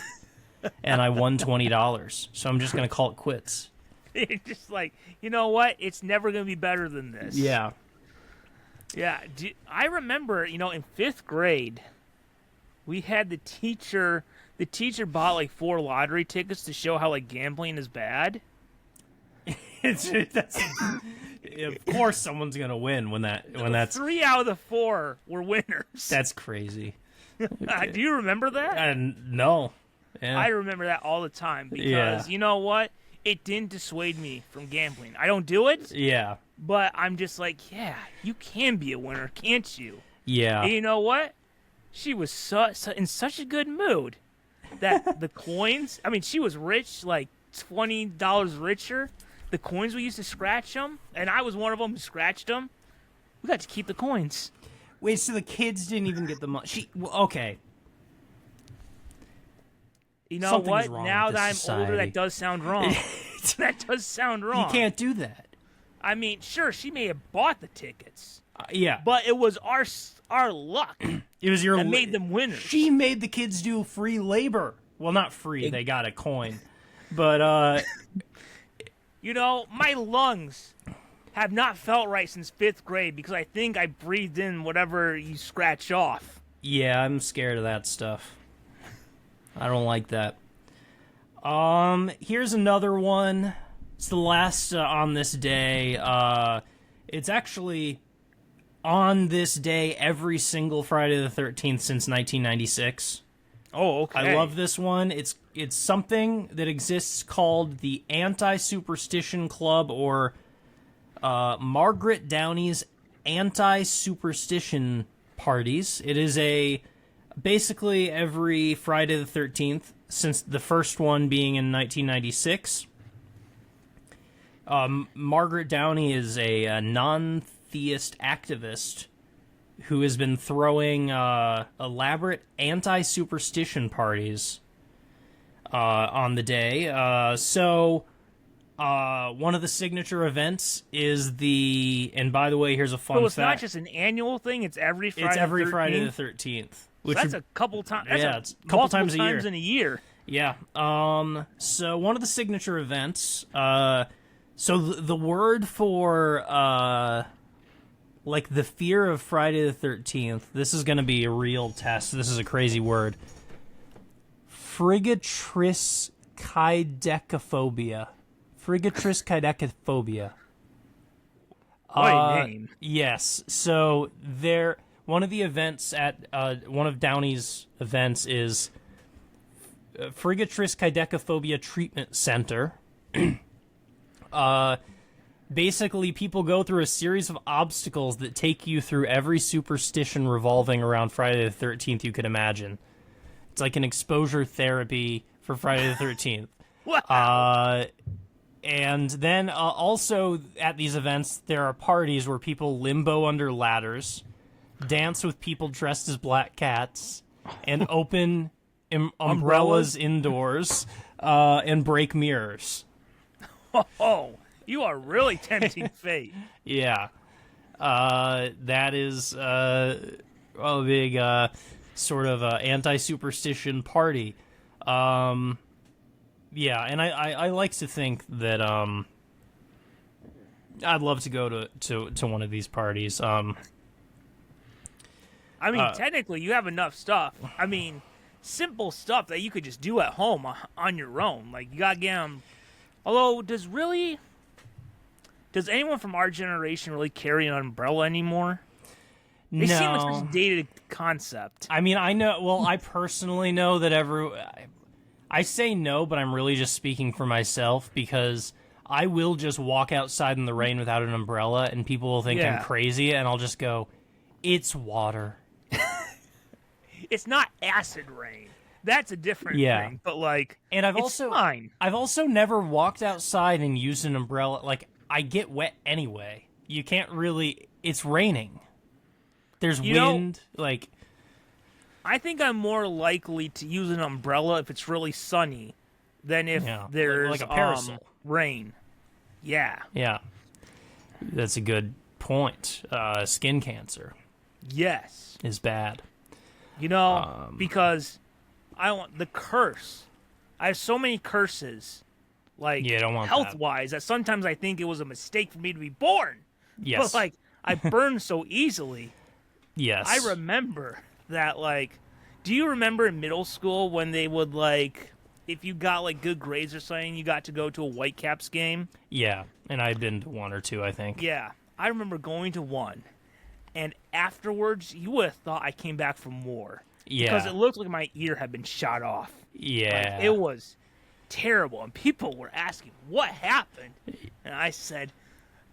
And I won $20. So I'm just going to call it quits. You're just like, you know what? It's never going to be better than this. Yeah. Yeah. I remember, in 5th grade, we had the teacher bought like 4 lottery tickets to show how like gambling is bad. Of course someone's going to win when that's 3 out of the 4 were winners. That's crazy. Okay. Do you remember that? No. Yeah. I remember that all the time because you know what? It didn't dissuade me from gambling. I don't do it. Yeah. But I'm just like, yeah, you can be a winner, can't you? Yeah. And you know what? She was in such a good mood that the coins, I mean, she was rich, like $20 richer. The coins we used to scratch them, and I was one of them who scratched them. We got to keep the coins. Wait, so the kids didn't even get the money? Okay. You know Something what? is wrong Now with that I'm this society. older, that does sound wrong. That does sound wrong. You can't do that. I mean, sure, she may have bought the tickets. Yeah. But it was our luck. It was your that made them winners. She made the kids do free labor. Well, not free. They got a coin. But, my lungs have not felt right since 5th grade because I think I breathed in whatever you scratch off. Yeah, I'm scared of that stuff. I don't like that. Here's another one. It's the last on this day. It's actually on this day every single Friday the 13th since 1996. Oh, okay. I love this one. It's something that exists called the Anti-Superstition Club, or Margaret Downey's Anti-Superstition Parties. It is basically every Friday the 13th, since the first one being in 1996. Margaret Downey is a non-theist activist who has been throwing elaborate anti-superstition parties on the day. So one of the signature events is and by the way, here's a fun fact. So it's not just an annual thing, it's every Friday It's every 13th? Friday the 13th. So that's a couple times. Yeah, it's a couple times in a year. Yeah. So one of the signature events. So the word for like the fear of Friday the 13th. This is going to be a real test. This is a crazy word. Frigatriskaidekaphobia. Frigatriskaidekaphobia. What a name. Yes. So one of the events at one of Downey's events is Frigatriskaidekaphobia Treatment Center. Basically, people go through a series of obstacles that take you through every superstition revolving around Friday the 13th you could imagine. It's like an exposure therapy for Friday the 13th. Wow. And then also at these events, there are parties where people limbo under ladders, dance with people dressed as black cats, and open umbrellas indoors, and break mirrors. Oh, you are really tempting fate. Yeah. That is a big sort of anti-superstition party. Yeah, and I like to think that I'd love to go to one of these parties. I mean, technically, you have enough stuff. I mean, simple stuff that you could just do at home on your own. Like, you got to get them. Although, does anyone from our generation really carry an umbrella anymore? They seem like such a dated concept. I mean, I know. Well, I personally know that I say no, but I'm really just speaking for myself because I will just walk outside in the rain without an umbrella, and people will think I'm crazy, and I'll just go, "It's water." It's not acid rain. That's a different Yeah. thing. But like, And it's fine. I've also never walked outside and used an umbrella. Like, I get wet anyway. You can't really. It's raining. There's wind. Like, I think I'm more likely to use an umbrella if it's really sunny than if there's like a parasol. Rain. Yeah. Yeah. That's a good point. Skin cancer Yes. is bad. Because I want the curse. I have so many curses, like I don't want health-wise, that sometimes I think it was a mistake for me to be born. Yes. But like, I burn so easily. Yes. I remember that, like, do you remember in middle school when they would, like, if you got, like, good grades or something, you got to go to a Whitecaps game? Yeah, and I've been to one or two, I think. Yeah, I remember going to one, and afterwards, you would have thought I came back from war. Yeah. Because it looked like my ear had been shot off. Yeah. Like, it was terrible, and people were asking, what happened? And I said,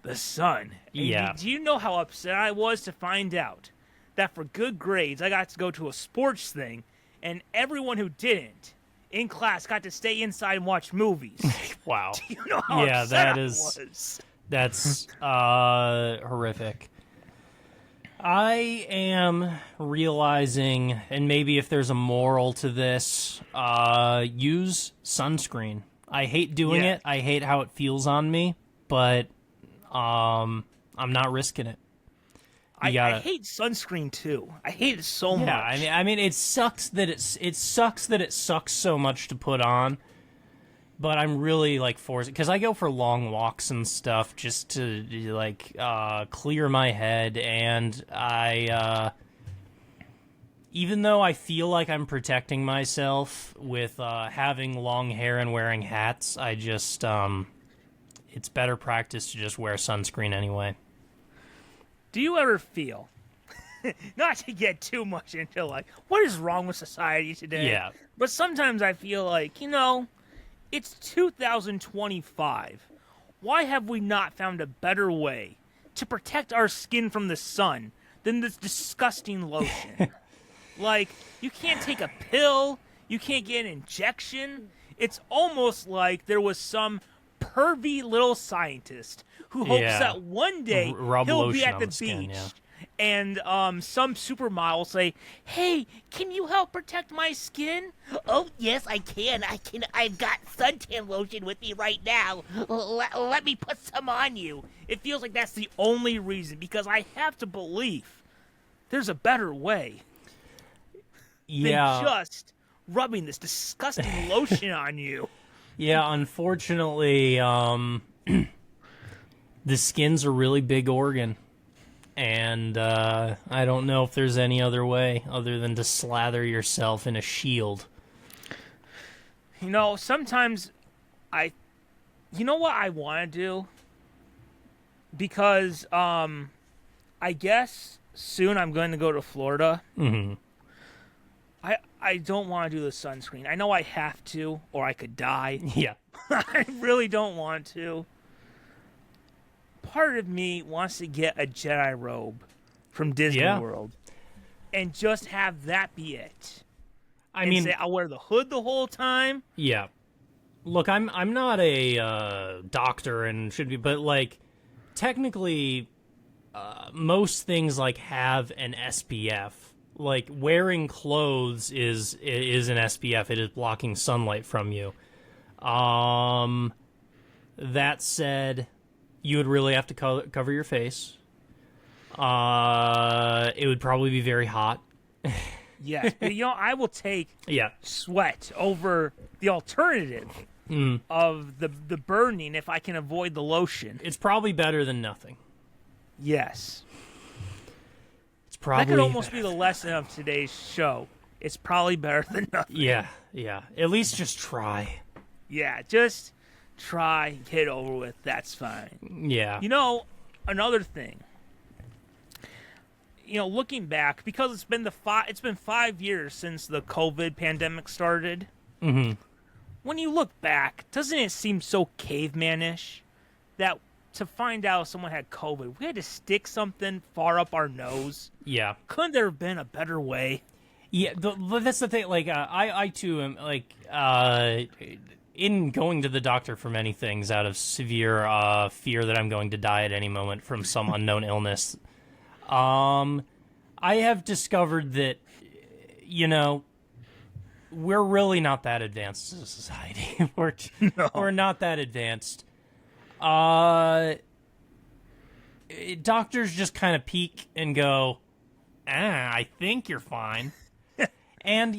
the sun. And Yeah. do you know how upset I was to find out that for good grades, I got to go to a sports thing, and everyone who didn't in class got to stay inside and watch movies. Wow. Do you know how upset I was? That's horrific. I am realizing, and maybe if there's a moral to this, use sunscreen. I hate doing it. I hate how it feels on me, but I'm not risking it. I hate sunscreen too. I hate it so much. Yeah, I mean, it sucks that it sucks so much to put on. But I'm really like forced because I go for long walks and stuff just to like clear my head, and I even though I feel like I'm protecting myself with having long hair and wearing hats, I just it's better practice to just wear sunscreen anyway. Do you ever feel, not to get too much into like what is wrong with society today? Yeah. But sometimes I feel like, it's 2025. Why have we not found a better way to protect our skin from the sun than this disgusting lotion? Like, you can't take a pill, you can't get an injection. It's almost like there was some pervy little scientist who hopes that one day he'll be at the beach and some supermodel will say, "Hey, can you help protect my skin?" Oh, yes, I can. I've got suntan lotion with me right now. Let me put some on you. It feels like that's the only reason, because I have to believe there's a better way than just rubbing this disgusting lotion on you. Yeah, unfortunately, the skin's a really big organ. And I don't know if there's any other way other than to slather yourself in a shield. Sometimes you know what I want to do? Because I guess soon I'm going to go to Florida. Mm-hmm. I don't want to do the sunscreen. I know I have to, or I could die. Yeah. I really don't want to. Part of me wants to get a Jedi robe from Disney World and just have that be it. I mean, say I'll wear the hood the whole time. Yeah. Look, I'm not a doctor and should be, but like technically, most things like have an SPF. Like wearing clothes is an SPF. It is blocking sunlight from you. That said, you would really have to cover your face. It would probably be very hot. Yes, but I will take sweat over the alternative of the burning if I can avoid the lotion. It's probably better than nothing. Yes. It's probably that could almost be the lesson of today's show. It's probably better than nothing. Yeah. At least just try. Yeah, just try, get it over with. That's fine. Yeah. Another thing. Looking back, because it's been 5 years since the COVID pandemic started. Mm-hmm. When you look back, doesn't it seem so cavemanish that to find out someone had COVID, we had to stick something far up our nose? Yeah. Couldn't there have been a better way? Yeah, but that's the thing. Like, I too am like, in going to the doctor for many things out of severe fear that I'm going to die at any moment from some unknown illness. I have discovered that, we're really not that advanced as a society. We're not that advanced. Doctors just kind of peek and go, I think you're fine. And,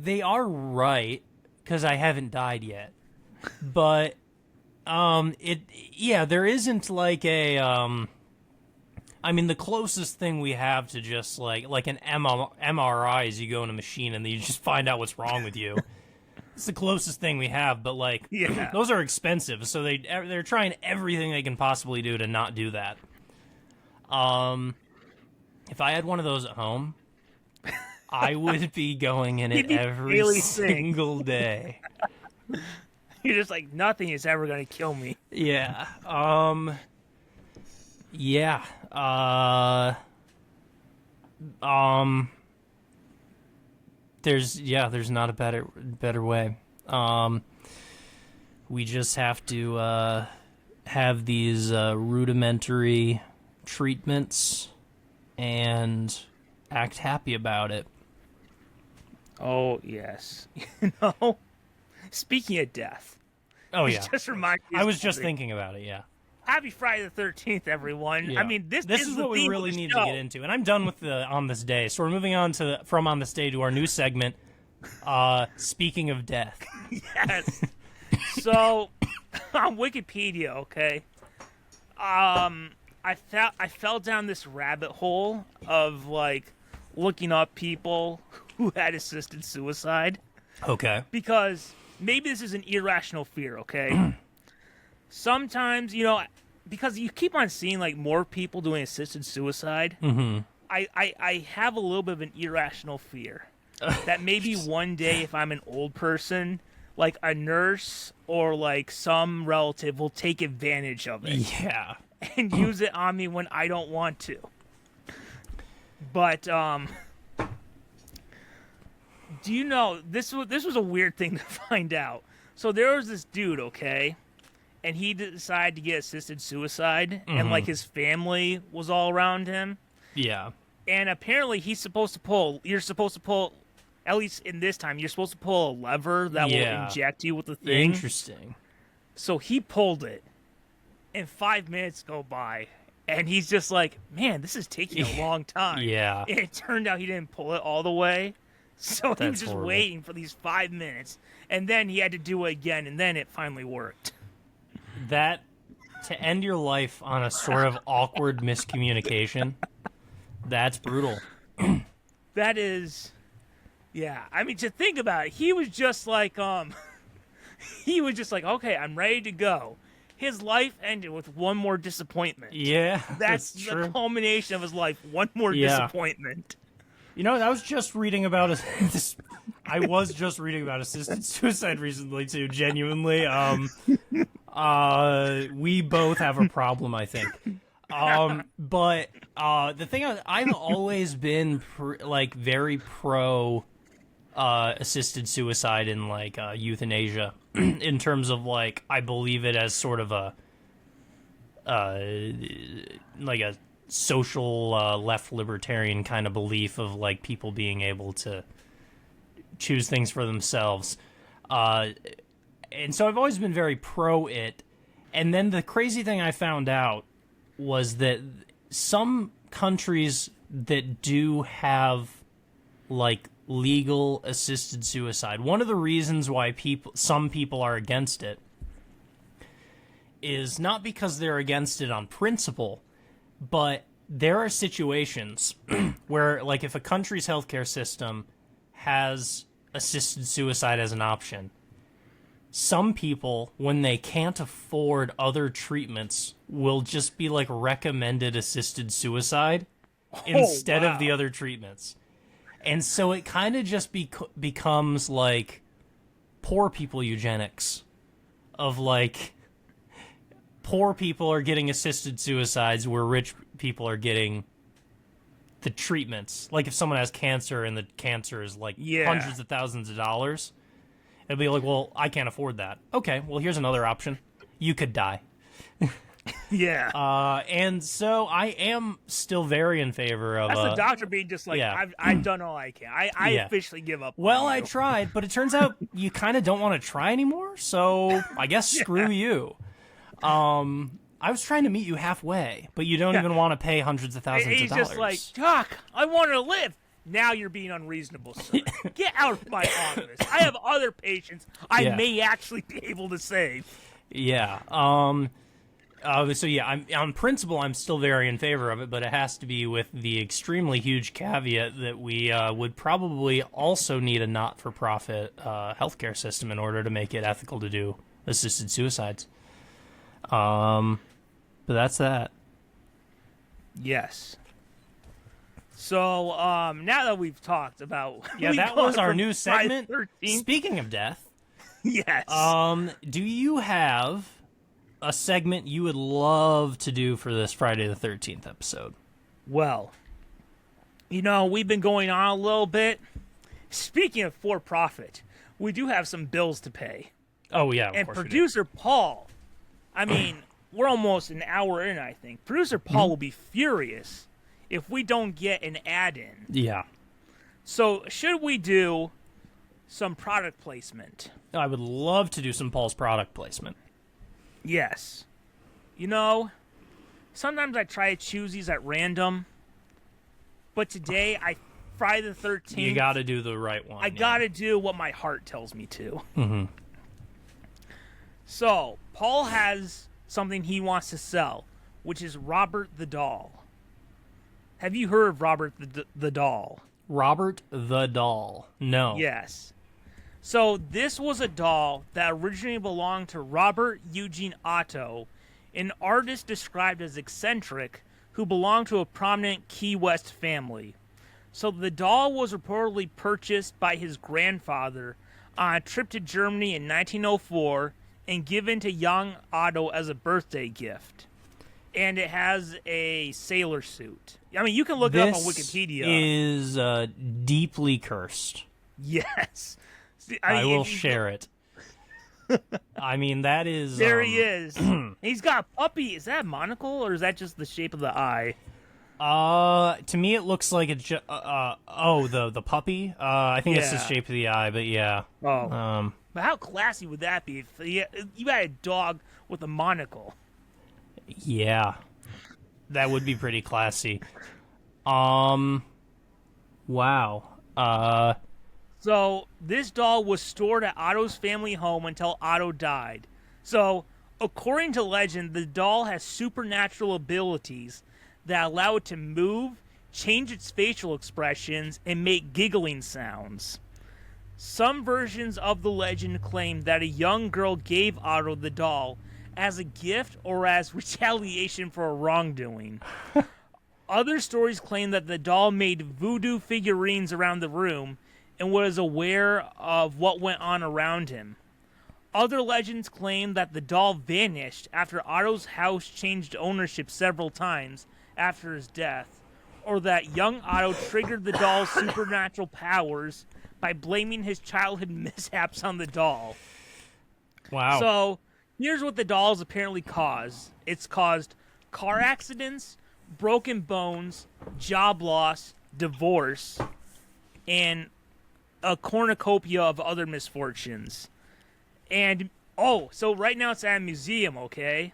they are right, because I haven't died yet. But, there isn't like a, the closest thing we have to just like an MRI is you go in a machine and you just find out what's wrong with you. It's the closest thing we have, but those are expensive, so they're trying everything they can possibly do to not do that. If I had one of those at home, I would be going in it every really single day. You're just like, nothing is ever going to kill me. Yeah. Yeah. There's not a better way. We just have to have these rudimentary treatments and act happy about it. Oh, yes. Speaking of death. Oh, yeah. Just remind me. I was just thinking about it, yeah. Happy Friday the 13th, everyone. Yeah. This is what we really need to get into. And I'm done with the On This Day. So we're moving on from On This Day to our new segment, Speaking of Death. Yes. So, on Wikipedia, okay, I fell down this rabbit hole of, looking up people who had assisted suicide. Okay. Because maybe this is an irrational fear, okay? Sometimes, because you keep on seeing, more people doing assisted suicide, I have a little bit of an irrational fear that maybe one day if I'm an old person, a nurse or, some relative will take advantage of it. Yeah. And use it on me when I don't want to. But, do you know, this was a weird thing to find out. So there was this dude, okay, and he decided to get assisted suicide, and, his family was all around him. Yeah. And apparently you're supposed to pull, at least in this time, you're supposed to pull a lever that will inject you with the thing. Interesting. So he pulled it, and 5 minutes go by, and he's just like, man, this is taking a long time. Yeah. And it turned out he didn't pull it all the way. So he was just horrible. waiting for these 5 minutes, and then he had to do it again, and then it finally worked. That, to end your life on a sort of awkward miscommunication, that's brutal. That is, yeah. To think about it, he was just like, okay, I'm ready to go. His life ended with one more disappointment. Yeah, that's the true. culmination of his life. One more disappointment. I was just reading about this. I was just reading about assisted suicide recently too. Genuinely, we both have a problem, I think. But the thing I've always been very pro assisted suicide in euthanasia, in terms of I believe it as sort of a social left libertarian kind of belief of people being able to choose things for themselves, and so I've always been very pro it. And then the crazy thing I found out was that some countries that do have legal assisted suicide, one of the reasons why some people are against it is not because they're against it on principle, but there are situations where, if a country's healthcare system has assisted suicide as an option, some people, when they can't afford other treatments, will just be recommended assisted suicide instead of the other treatments. And so it kind of just becomes poor people eugenics of poor people are getting assisted suicides where rich people are getting the treatments. Like if someone has cancer and the cancer is like hundreds of thousands of dollars, it'd be like, well, I can't afford that. Okay, well, here's another option. You could die. Yeah. And so I am still very in favor of... That's the doctor being just like, I've done all I can. I officially give up. Well, I tried, but it turns out you kind of don't want to try anymore, so I guess screw you. I was trying to meet you halfway, but you don't even want to pay hundreds of thousands of dollars. He's just like, Doc, I want to live. Now you're being unreasonable, sir. Get out of my office. I have other patients I may actually be able to save. Yeah. So yeah, on principle, I'm still very in favor of it, but it has to be with the extremely huge caveat that we would probably also need a not-for-profit healthcare system in order to make it ethical to do assisted suicides. But that's that. Yes. So now that we've talked about that was our new segment. 13. Speaking of death, yes. Do you have a segment you would love to do for this Friday the 13th episode? Well, we've been going on a little bit. Speaking of for-profit, we do have some bills to pay. Oh, yeah, of and course producer Paul, I mean, we're almost an hour in, I think. Producer Paul will be furious if we don't get an ad in. Yeah. So, should we do some product placement? I would love to do some Paul's product placement. Yes. Sometimes I try to choose these at random, but today, Friday the 13th... You gotta do the right one. I gotta do what my heart tells me to. Mm-hmm. So, Paul has something he wants to sell, which is Robert the Doll. Have you heard of Robert the Doll? Robert the Doll. No. Yes. So, this was a doll that originally belonged to Robert Eugene Otto, an artist described as eccentric who belonged to a prominent Key West family. So, the doll was reportedly purchased by his grandfather on a trip to Germany in 1904 and given to young Otto as a birthday gift. And it has a sailor suit. I mean, you can look it up on Wikipedia. This is deeply cursed. Yes. I will share it. I mean, that is... There he is. He's got a puppy. Is that a monocle, or is that just the shape of the eye? To me, it looks like it's just... the puppy? I think it's the shape of the eye, but yeah. Oh. But how classy would that be if you had a dog with a monocle? Yeah. That would be pretty classy. Wow. So, this doll was stored at Otto's family home until Otto died. So, according to legend, the doll has supernatural abilities that allow it to move, change its facial expressions, and make giggling sounds. Some versions of the legend claim that a young girl gave Otto the doll as a gift or as retaliation for a wrongdoing. Other stories claim that the doll made voodoo figurines around the room and was aware of what went on around him. Other legends claim that the doll vanished after Otto's house changed ownership several times after his death, or that young Otto triggered the doll's supernatural powers by blaming his childhood mishaps on the doll. Wow. So, here's what the dolls apparently cause. It's caused car accidents, broken bones, job loss, divorce, and a cornucopia of other misfortunes. And, so right now it's at a museum, okay?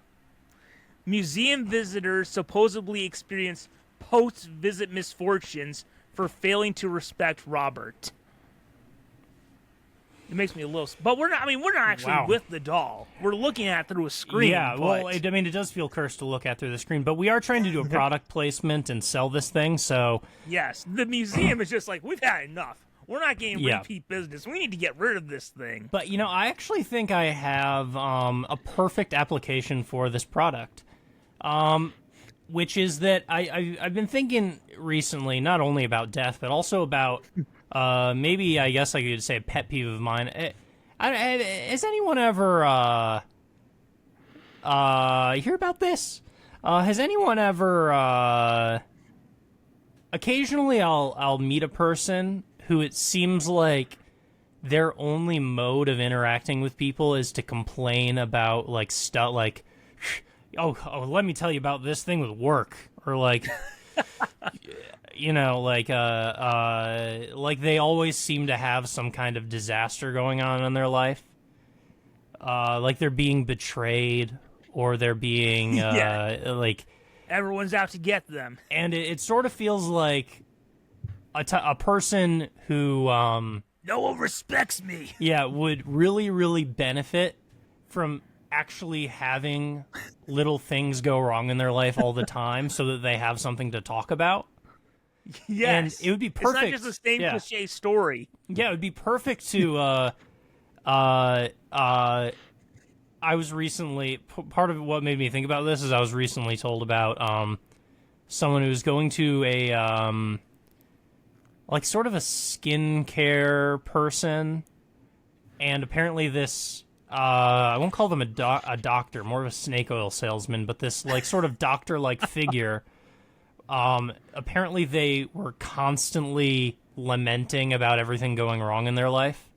Museum visitors supposedly experience post-visit misfortunes for failing to respect Robert. It makes me a little... But we're not actually with the doll. We're looking at it through a screen. Yeah, well, it does feel cursed to look at through the screen, but we are trying to do a product placement and sell this thing, so... Yes, the museum is just like, we've had enough. We're not getting repeat business. We need to get rid of this thing. But, I actually think I have a perfect application for this product, which is that I've been thinking recently not only about death, but also about maybe, I guess I could say a pet peeve of mine. Has anyone ever hear about this? Has anyone ever occasionally I'll meet a person who it seems like their only mode of interacting with people is to complain about like stuff like, oh, let me tell you about this thing with work, or like, like they always seem to have some kind of disaster going on in their life, like they're being betrayed or they're being like everyone's out to get them, and it sort of feels like a person who no one respects me. Yeah, would really, really benefit from actually having little things go wrong in their life all the time so that they have something to talk about. Yes. And it would be perfect. It's not just the same cliche story. Yeah, it would be perfect to, I was recently, part of what made me think about this is I was recently told about, someone who was going to a, like sort of a skincare person, and apparently this I won't call them a doctor, more of a snake oil salesman, but this like sort of doctor-like figure. Apparently they were constantly lamenting about everything going wrong in their life,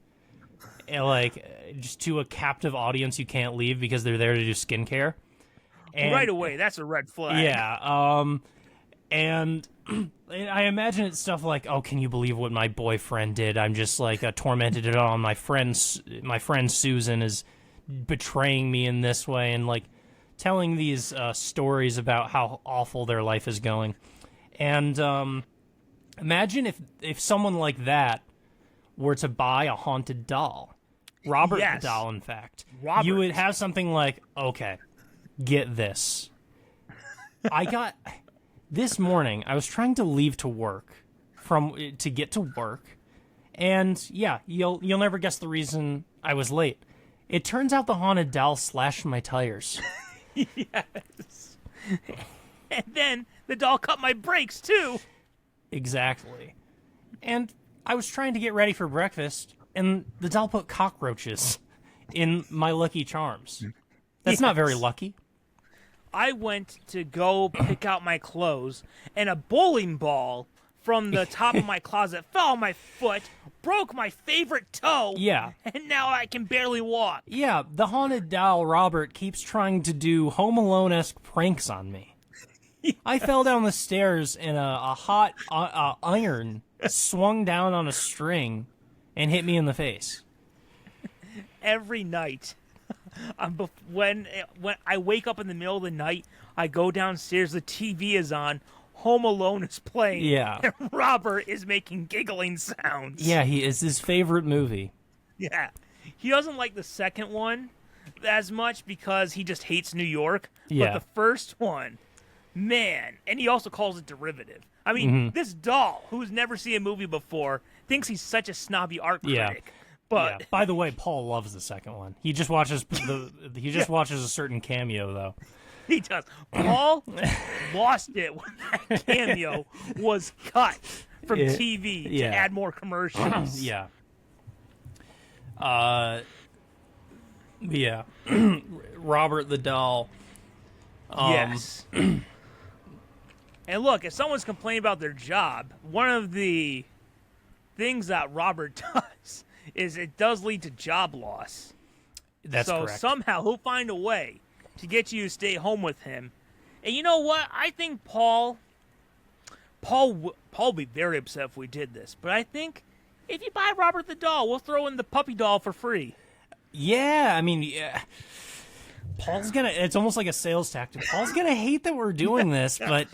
and, like just to a captive audience you can't leave because they're there to do skincare. And, right away, that's a red flag. Yeah, and I imagine it's stuff like, oh, can you believe what my boyfriend did? I'm just like tormented it on my friend Susan is betraying me in this way, and like telling these stories about how awful their life is going. And imagine if someone like that were to buy a haunted doll, Robert the doll, in fact. Robert. You would have something like, okay, get this. This morning, I was trying to leave to work, to get to work, and yeah, you'll never guess the reason I was late. It turns out the haunted doll slashed my tires. Yes. And then the doll cut my brakes, too. Exactly. And I was trying to get ready for breakfast, and the doll put cockroaches in my Lucky Charms. That's not very lucky. I went to go pick out my clothes, and a bowling ball from the top of my closet fell on my foot, broke my favorite toe, Yeah. and now I can barely walk. Yeah, the haunted doll, Robert, keeps trying to do Home Alone-esque pranks on me. I fell down the stairs, and a hot iron swung down on a string and hit me in the face. Every night. When I wake up in the middle of the night, I go downstairs, the TV is on, Home Alone is playing, Yeah. and Robert is making giggling sounds. Yeah, it's his favorite movie. Yeah. He doesn't like the second one as much because he just hates New York. Yeah. But the first one, man, and he also calls it derivative. I mean, this doll, who's never seen a movie before, thinks he's such a snobby art critic. But yeah. By the way, Paul loves the second one. He just watches watches a certain cameo though. He does. Paul lost it when that cameo was cut from TV to add more commercials. Yeah. Yeah. Robert the doll. Yes. And look, if someone's complaining about their job, one of the things that Robert does is it does lead to job loss. That's correct. So somehow he'll find a way to get you to stay home with him. And you know what? I think Paul would be very upset if we did this. But I think if you buy Robert the doll, we'll throw in the puppy doll for free. Yeah, I mean, yeah. Paul's gonna. It's almost like a sales tactic. Paul's gonna hate that we're doing this, but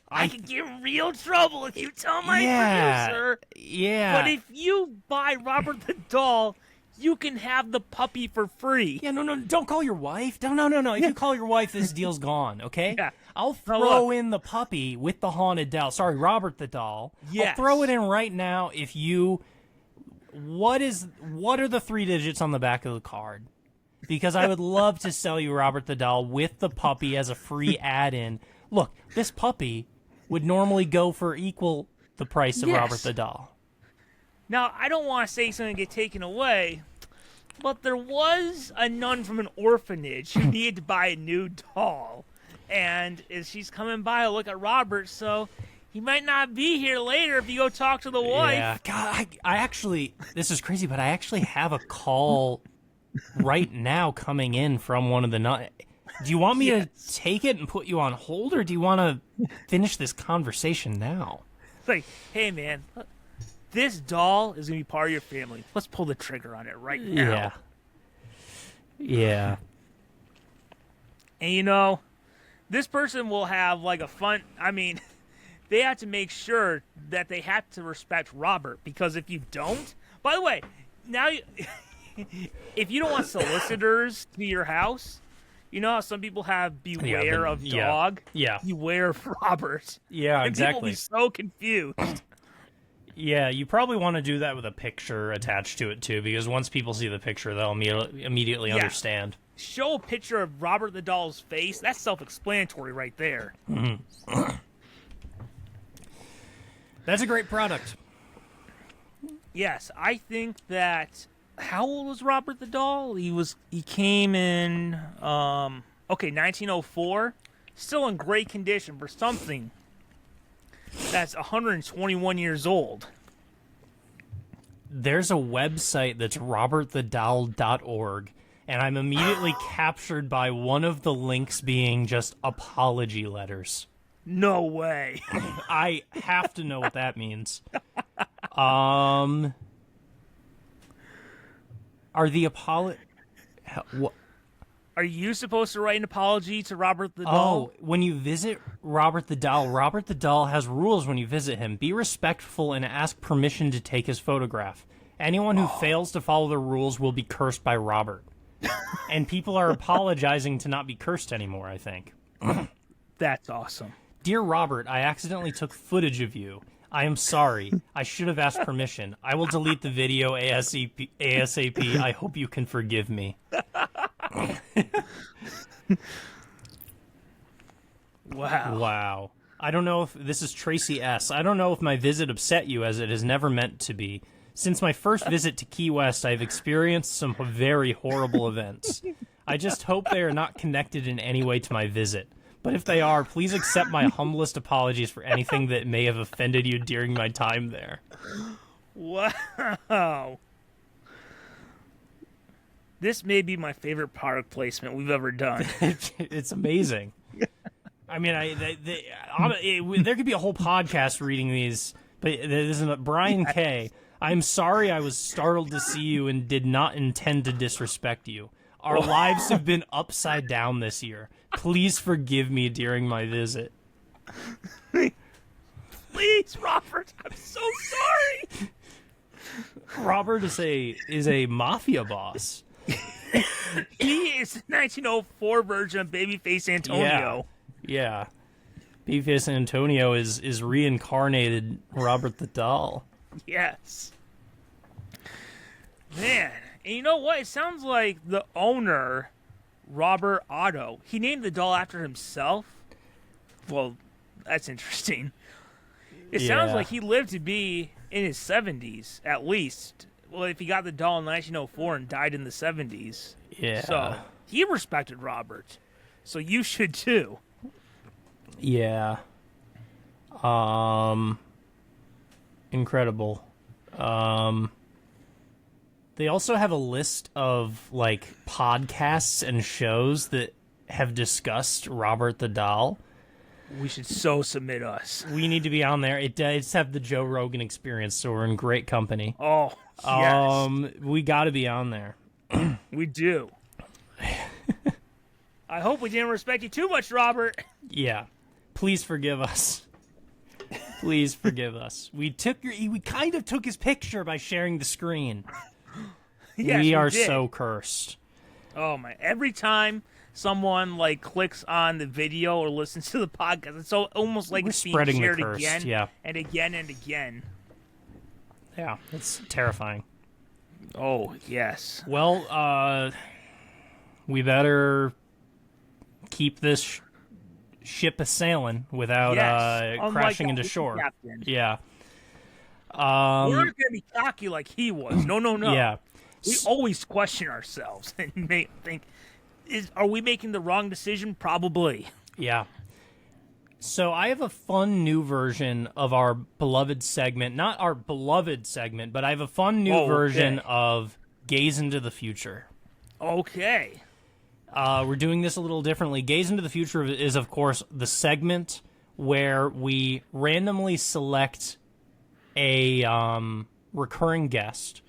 I could get in real trouble if you tell my producer. Yeah. But if you buy Robert the doll, you can have the puppy for free. Yeah, no, don't call your wife. No. If you call your wife, this deal's gone, okay? Yeah. I'll throw in the puppy with the haunted doll. Sorry, Robert the doll. Yes. I'll throw it in right now if you... What are the 3 digits on the back of the card? Because I would love to sell you Robert the doll with the puppy as a free add-in. Look, this puppy would normally go for equal the price of Robert the doll. Now, I don't want to say something get taken away, but there was a nun from an orphanage who needed to buy a new doll. And as she's coming by, I look at Robert, so he might not be here later if you go talk to the wife. Yeah, God, I actually, this is crazy, but I actually have a call right now coming in from one of the Do you want me to take it and put you on hold, or do you want to finish this conversation now? It's like, hey, man, this doll is going to be part of your family. Let's pull the trigger on it right now. Yeah. And, this person will have, like, a fun... I mean, they have to make sure that they have to respect Robert, because if you don't... By the way, now, if you don't want solicitors to your house... You know how some people have beware of dog? Yeah. Beware of Robert. Yeah, and exactly. People will be so confused. Yeah, you probably want to do that with a picture attached to it, too, because once people see the picture, they'll immediately understand. Show a picture of Robert the doll's face. That's self-explanatory right there. Mm-hmm. That's a great product. Yes, I think that... How old was Robert the doll? He came in 1904. Still in great condition for something that's 121 years old. There's a website that's robertthedoll.org, and I'm immediately captured by one of the links being just apology letters. No way. I have to know what that means. Are the Are you supposed to write an apology to Robert the doll? Oh, when you visit Robert the doll has rules when you visit him. Be respectful and ask permission to take his photograph. Anyone who fails to follow the rules will be cursed by Robert. And people are apologizing to not be cursed anymore, I think. That's awesome. Dear Robert, I accidentally took footage of you. I am sorry. I should have asked permission. I will delete the video ASAP. I hope you can forgive me. Wow. I don't know if this is Tracy S. I don't know if my visit upset you, as it is never meant to be. Since my first visit to Key West, I've experienced some very horrible events. I just hope they are not connected in any way to my visit. But if they are, please accept my humblest apologies for anything that may have offended you during my time there. Wow. This may be my favorite product placement we've ever done. It's amazing. I mean, there could be a whole podcast reading these, but this is Brian K. I'm sorry I was startled to see you and did not intend to disrespect you. Our lives have been upside down this year. Please forgive me during my visit. Please, Robert, I'm so sorry. Robert is a mafia boss. He is the 1904 version of Babyface Antonio. Yeah. Babyface Antonio is reincarnated Robert the doll. Yes. Man, and you know what? It sounds like the owner, Robert Otto, he named the doll after himself. Well, that's interesting. It sounds like he lived to be in his 70s, at least. Well, if he got the doll in 1904 and died in the 70s. Yeah. So, he respected Robert. So you should too. Yeah. Incredible. They also have a list of, like, podcasts and shows that have discussed Robert the doll. We should so submit us. We need to be on there. It does have the Joe Rogan Experience, so we're in great company. Oh, yes. We got to be on there. We do. I hope we didn't respect you too much, Robert. Yeah. Please forgive us. Please forgive us. We kind of took his picture by sharing the screen. Yes, we are did. so cursed. Oh my! Every time someone clicks on the video or listens to the podcast, it's so almost like it's being shared again and again and again. Yeah, it's terrifying. Oh yes. Well, we better keep this ship a sailing without crashing into shore. Captain. Yeah. We're not gonna be cocky like he was. No. Yeah. We always question ourselves and think, are we making the wrong decision? Probably. Yeah. So I have a fun new version of our beloved segment. Not our beloved segment, but I have a fun new version of Gaze into the Future. Okay. We're doing this a little differently. Gaze into the Future is, of course, the segment where we randomly select a recurring guest,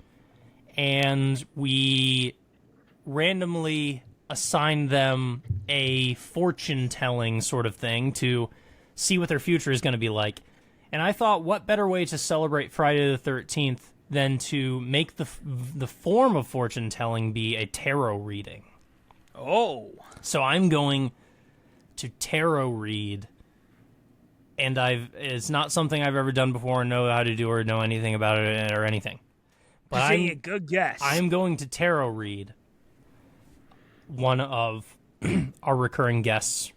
and we randomly assign them a fortune-telling sort of thing to see what their future is going to be like. And I thought, what better way to celebrate Friday the 13th than to make the form of fortune-telling be a tarot reading. Oh. So I'm going to tarot read, and it's not something I've ever done before and know how to do or know anything about it or anything. But I'm a good guess. I'm going to tarot read one of our recurring guests.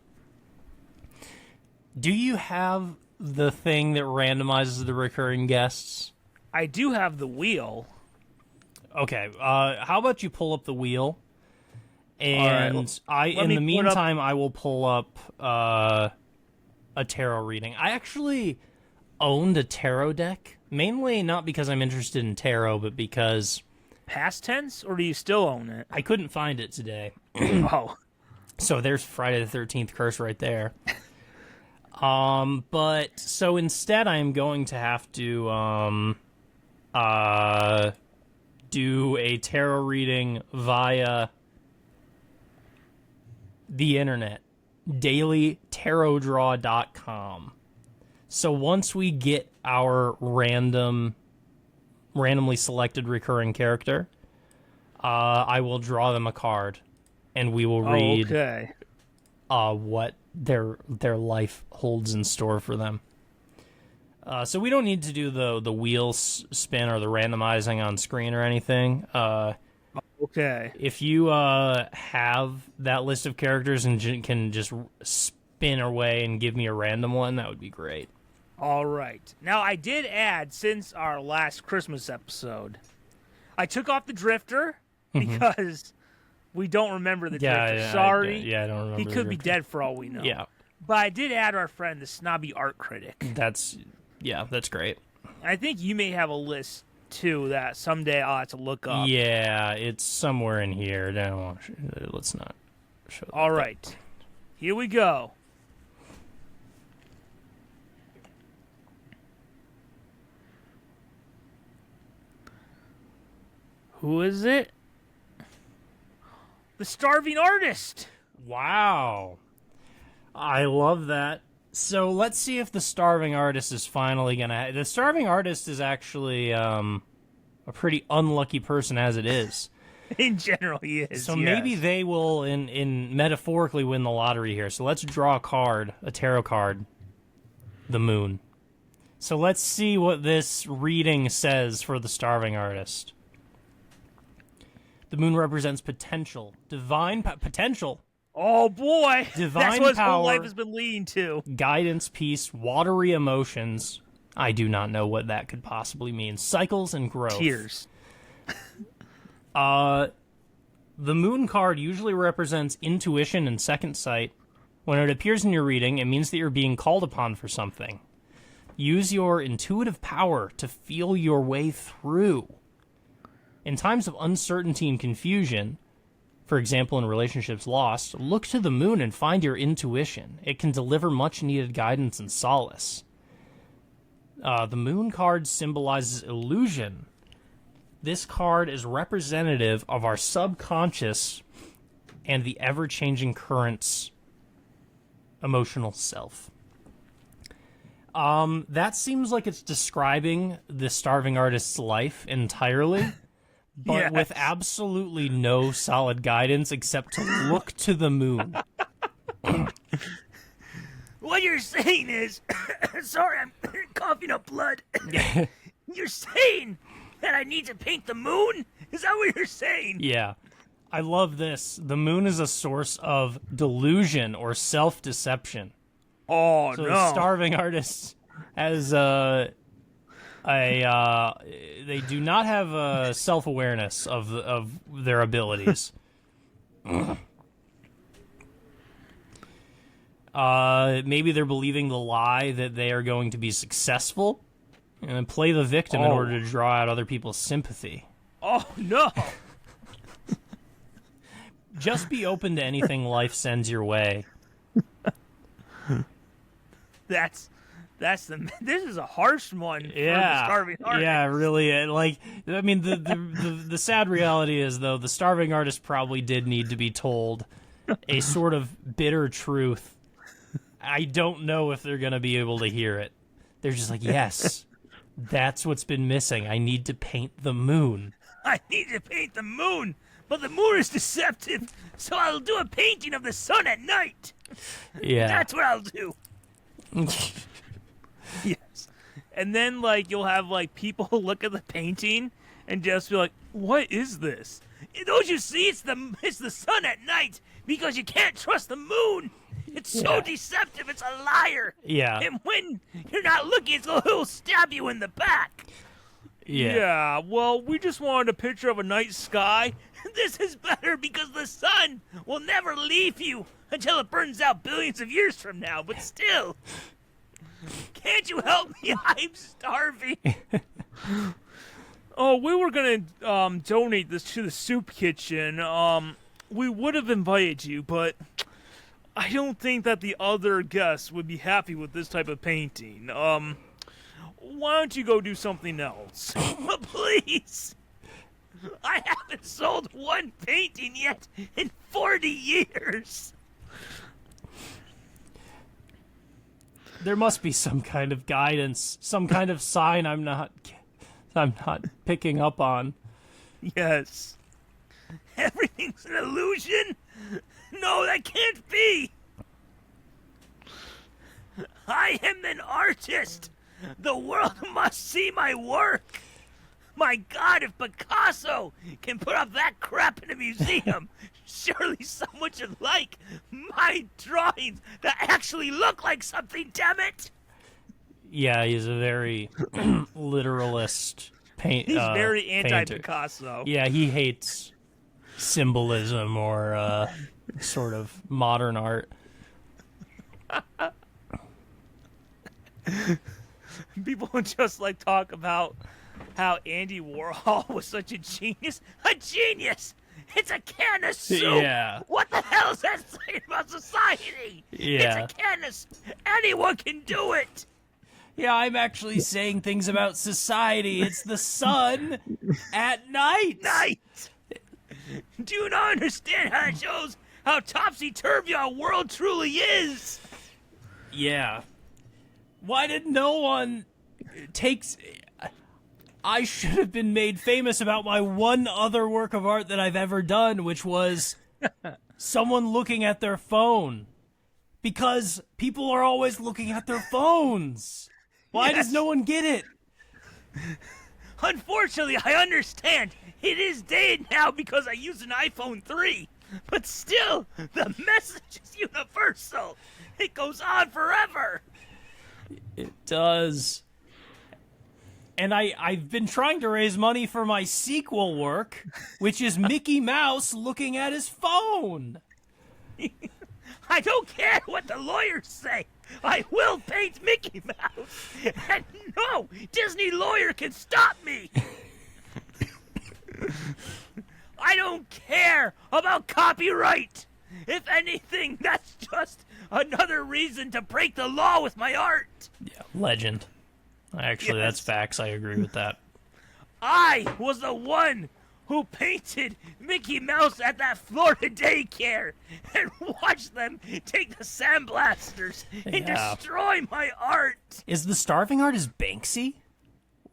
Do you have the thing that randomizes the recurring guests? I do have the wheel. Okay, how about you pull up the wheel? And in the meantime, I will pull up a tarot reading. I actually owned a tarot deck, mainly not because I'm interested in tarot, but because... Past tense, or do you still own it? I couldn't find it today. Oh. So there's Friday the 13th curse right there. But, so instead I'm going to have to, do a tarot reading via the internet, dailytarotdraw.com. So once we get our randomly selected recurring character, I will draw them a card, and we will read what their life holds in store for them. So we don't need to do the wheel spin or the randomizing on screen or anything. Okay. If you have that list of characters and can just spin away and give me a random one, that would be great. All right. Now, I did add, since our last Christmas episode, I took off the Drifter because we don't remember the Drifter. Sorry. I don't remember. He could be dead for all we know. Yeah. But I did add our friend, the snobby art critic. That's great. I think you may have a list, too, that someday I'll have to look up. Yeah, it's somewhere in here. No, let's not show that. All right. Here we go. Who is it? The Starving Artist. Wow. I love that. So let's see if the Starving Artist is finally going to... The Starving Artist is actually a pretty unlucky person as it is. In general, he is. So maybe they will, in metaphorically, win the lottery here. So let's draw a card, a tarot card, the Moon. So let's see what this reading says for the Starving Artist. The Moon represents potential, divine potential. Oh boy, Divine that's what his power, whole life has been leading to. Guidance, peace, watery emotions. I do not know what that could possibly mean. Cycles and growth. Tears. The Moon card usually represents intuition and second sight. When it appears in your reading, it means that you're being called upon for something. Use your intuitive power to feel your way through. In times of uncertainty and confusion, for example in relationships lost, look to the Moon and find your intuition. It can deliver much-needed guidance and solace. The Moon card symbolizes illusion. This card is representative of our subconscious and the ever-changing currents emotional self. That seems like it's describing the Starving Artist's life entirely. But with absolutely no solid guidance except to look to the Moon. What you're saying is... Sorry, I'm coughing up blood. You're saying that I need to paint the Moon? Is that what you're saying? Yeah. I love this. The Moon is a source of delusion or self-deception. Oh, so no. The Starving Artist has... they do not have self-awareness of their abilities. Maybe they're believing the lie that they are going to be successful and then play the victim in order to draw out other people's sympathy. Oh, no. Just be open to anything life sends your way. This is a harsh one for the Yeah, starving artist. yeah, really. Like, I mean, the sad reality is, though, the starving artist probably did need to be told a sort of bitter truth. I don't know if they're going to be able to hear it. They're just like, yes, that's what's been missing. I need to paint the moon. I need to paint the moon, but the moon is deceptive, so I'll do a painting of the sun at night. Yeah. That's what I'll do. Yes. And then, like, you'll have, like, people look at the painting and just be like, what is this? Don't you see? It's the sun at night because you can't trust the moon. It's so deceptive. It's a liar. Yeah. And when you're not looking, it'll stab you in the back. Yeah, well, we just wanted a picture of a night sky. This is better because the sun will never leave you until it burns out billions of years from now. But still, can't you help me? I'm starving. Oh, we were going to donate this to the soup kitchen. We would have invited you, but I don't think that the other guests would be happy with this type of painting. Why don't you go do something else? Please. I haven't sold one painting yet in 40 years. There must be some kind of guidance, some kind of sign I'm not picking up on. Yes. Everything's an illusion? No, that can't be. I am an artist. The world must see my work. My God, if Picasso can put up that crap in a museum, surely someone should like my drawings that actually look like something, damn it! Yeah, he's a very literalist He's very painter. anti-Picasso. Yeah, he hates symbolism or sort of modern art. People just like talk about how Andy Warhol was such a genius. A genius! It's a can of soup! Yeah. What the hell is that saying about society? Yeah. It's a can of soup. Anyone can do it! Yeah, I'm actually saying things about society. It's the sun at night. Night! Do you not understand how it shows how topsy-turvy our world truly is? Yeah. Why did no one takes... I should have been made famous about my one other work of art that I've ever done, which was someone looking at their phone. Because people are always looking at their phones. Why does no one get it? Unfortunately, I understand. It is dated now because I use an iPhone 3. But still, the message is universal. It goes on forever. It does. And I've been trying to raise money for my sequel work, which is Mickey Mouse looking at his phone. I don't care what the lawyers say. I will paint Mickey Mouse. And no Disney lawyer can stop me. I don't care about copyright. If anything, that's just another reason to break the law with my art. Yeah, legend. Actually, that's facts. I agree with that. I was the one who painted Mickey Mouse at that Florida daycare and watched them take the sandblasters and destroy my art. Is the starving artist Banksy?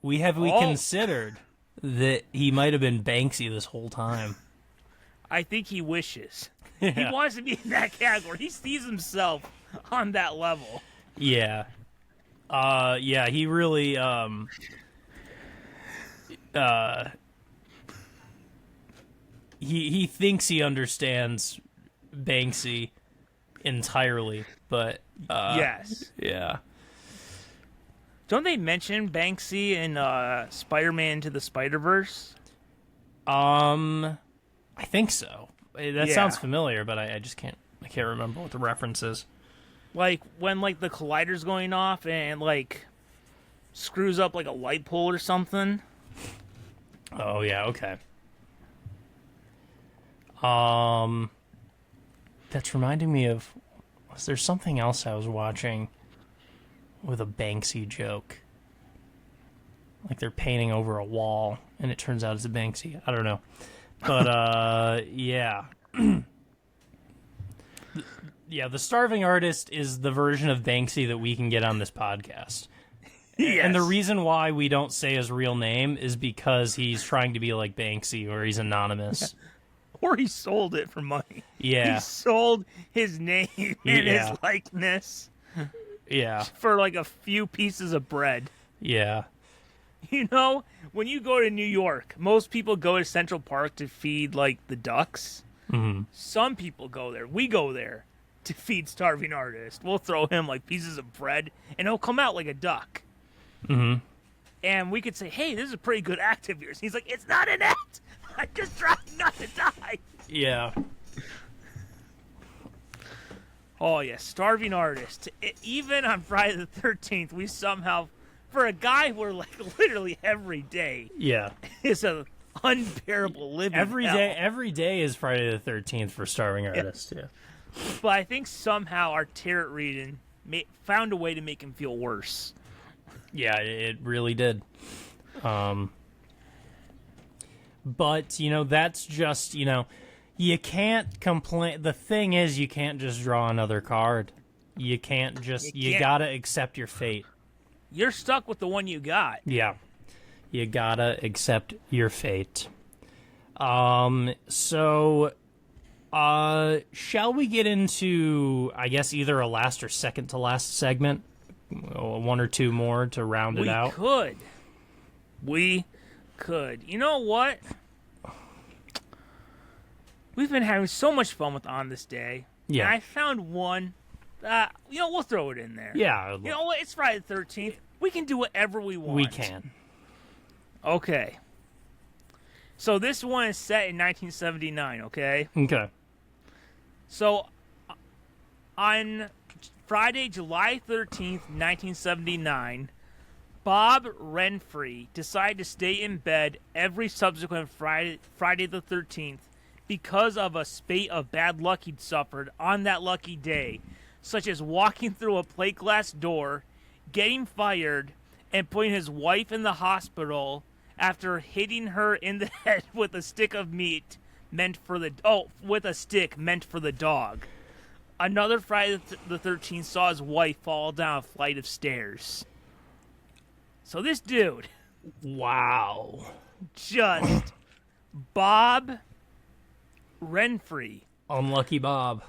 We considered that he might have been Banksy this whole time. I think he wishes. Yeah. He wants to be in that category. He sees himself on that level. Yeah. Yeah, he really, he thinks he understands Banksy entirely, but, Yes. Yeah. Don't they mention Banksy in Spider-Man Into the Spider-Verse? I think so. That Yeah. sounds familiar, but I just can't remember what the reference is. like when like the collider's going off and like screws up like a light pole or something. Oh yeah, okay. That's reminding me of. Was there something else I was watching with a Banksy joke? Like they're painting over a wall, and it turns out it's a Banksy. I don't know, but yeah. Yeah, the starving artist is the version of Banksy that we can get on this podcast. Yes. And the reason why we don't say his real name is because he's trying to be like Banksy, or he's anonymous. Or he sold it for money. Yeah. He sold his name and his likeness. Yeah. For like a few pieces of bread. Yeah. You know, when you go to New York, most people go to Central Park to feed like the ducks. Mm-hmm. Some people go there. We go there to feed starving artists. We'll throw him like pieces of bread and he'll come out like a duck. Mm-hmm. And we could say, hey, this is a pretty good act of yours. He's like, it's not an act. I'm just trying not to die. Yeah. Oh, yeah, starving artist. Even on Friday the 13th, we somehow, for a guy who we're like literally every day, Yeah. is a unbearable living Every hell. day is Friday the 13th for starving artists. Yeah. But I think somehow our tarot reading found a way to make him feel worse. Yeah, it really did. But, you know, that's just, you know, you can't complain. The thing is, you can't just draw another card. You can't just, you gotta accept your fate. You're stuck with the one you got. Yeah. You gotta accept your fate. So, shall we get into, I guess, either a last or second to last segment? One or two more to round it out? We could. You know what? We've been having so much fun with On This Day. Yeah. And I found one. We'll throw it in there. Yeah. You know what? It's Friday the 13th. We can do whatever we want. We can. Okay. So this one is set in 1979, okay? Okay. So on Friday, July 13th, 1979, Bob Renfrey decided to stay in bed every subsequent Friday the 13th because of a spate of bad luck he'd suffered on that lucky day, such as walking through a plate glass door, getting fired, and putting his wife in the hospital after hitting her in the head with a stick of meat meant for the dog. Another Friday the 13th saw his wife fall down a flight of stairs. So this dude, wow, just Bob Renfrey, Unlucky Bob.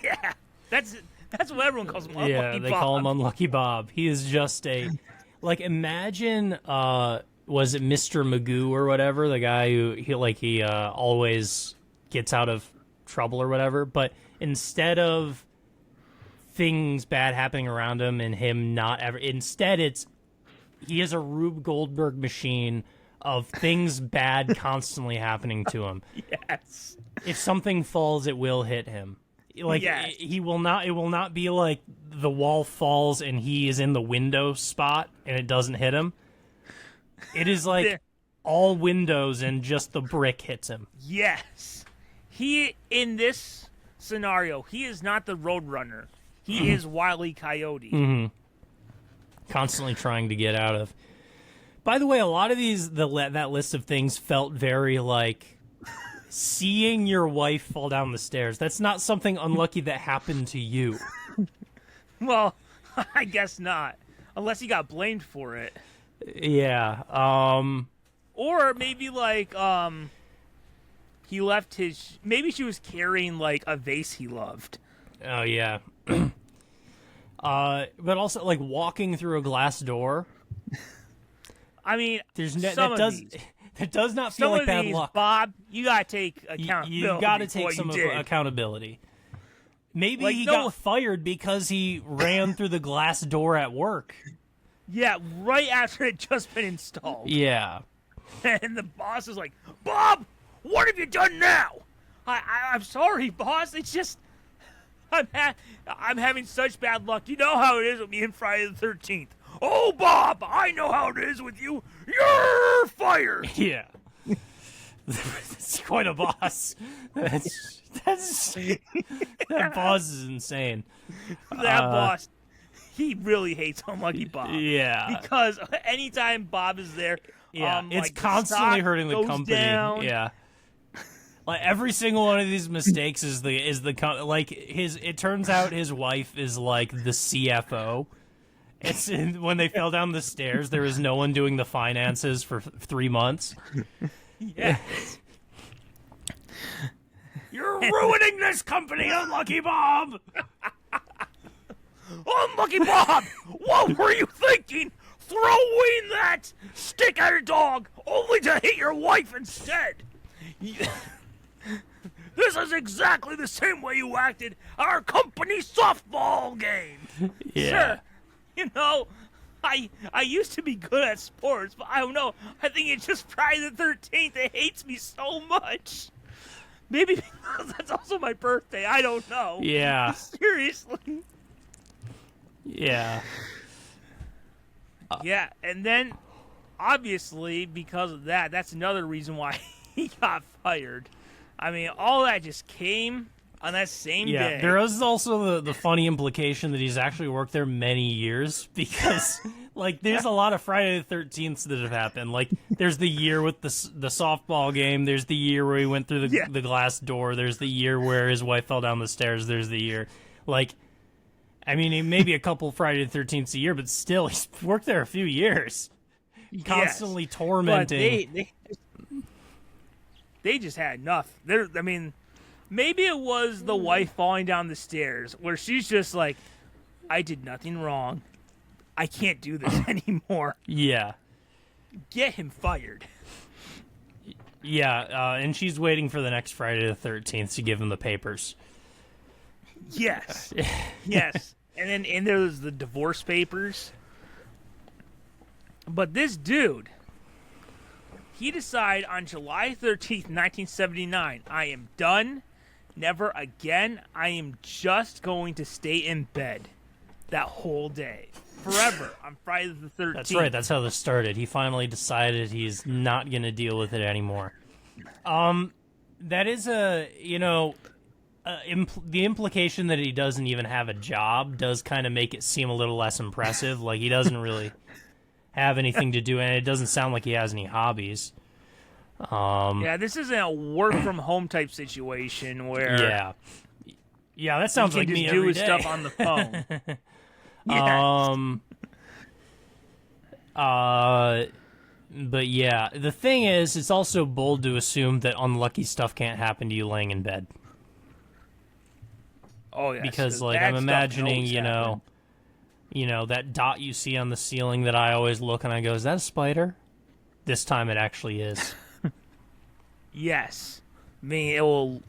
Yeah, that's what everyone calls him. Unlucky Yeah, they Bob. call him Unlucky Bob. He is just a, like, imagine, was it Mr. Magoo or whatever, the guy who he always gets out of trouble or whatever, but instead of things bad happening around him and him not ever, instead he is a Rube Goldberg machine of things bad constantly happening to him. Yes. If something falls, it will hit him. Like, yes. It will not be like the wall falls and he is in the window spot and it doesn't hit him. It is like all windows and just the brick hits him. Yes. In this scenario, he is not the Roadrunner. He is Wile E. Coyote. Mm-hmm. Constantly trying to get out of. By the way, a lot of that list of things felt very like seeing your wife fall down the stairs. That's not something unlucky that happened to you. Well, I guess not. Unless he got blamed for it. Yeah. Or maybe like he left his, maybe she was carrying like a vase he loved. Oh yeah. But also like walking through a glass door. I mean, that does not feel like bad luck. Bob, you gotta take accountability. You gotta take some accountability. Maybe he got fired because he ran through the glass door at work. Yeah, right after it just been installed. Yeah. And the boss is like, Bob, what have you done now? I'm sorry, boss. It's just, I'm having such bad luck. You know how it is with me and Friday the 13th. Oh, Bob, I know how it is with you. You're fired. Yeah. That's quite a boss. That boss is insane. That boss, he really hates Unlucky Bob. Yeah. Because anytime Bob is there, it's like, constantly hurting the goes company. down. Yeah. Like every single one of these mistakes is like his. It turns out his wife is like the CFO. When they fell down the stairs, there was no one doing the finances for 3 months. Yes. You're ruining this company, Unlucky Bob! Unlucky Bob! What were you thinking? Throwing that stick at a dog only to hit your wife instead! This is exactly the same way you acted at our company softball game! Yeah. Sure, you know, I used to be good at sports, but I don't know. I think it's just Friday the 13th. It hates me so much. Maybe because that's also my birthday. I don't know. Yeah. Seriously. Yeah. Yeah, and then, obviously, because of that, that's another reason why he got fired. I mean, all that just came on that same day. Yeah, there is also the funny implication that he's actually worked there many years because, like, there's a lot of Friday the 13th that have happened. Like, there's the year with the softball game. There's the year where he went through the glass door. There's the year where his wife fell down the stairs. There's the year. Like, I mean, maybe a couple Friday the 13th a year, but still, he's worked there a few years. Constantly tormenting. But they just had enough. I mean, maybe it was the wife falling down the stairs where she's just like, I did nothing wrong. I can't do this anymore. Yeah. Get him fired. Yeah, and she's waiting for the next Friday the 13th to give him the papers. Yes. Yes. And there's the divorce papers. But this dude, he decided on July 13th, 1979, I am done. Never again. I am just going to stay in bed that whole day. Forever on Friday the 13th. That's right. That's how this started. He finally decided he's not going to deal with it anymore. That is the implication that he doesn't even have a job does kind of make it seem a little less impressive. Like he doesn't really have anything to do, and it doesn't sound like he has any hobbies. Yeah, this isn't a work from home type situation where yeah, that sounds like me do every his day. stuff on the phone. But yeah, the thing is, it's also bold to assume that unlucky stuff can't happen to you laying in bed. Oh yeah, because like I'm imagining, that dot you see on the ceiling that I always look and I go, is that a spider? This time it actually is. Yes. I mean, it will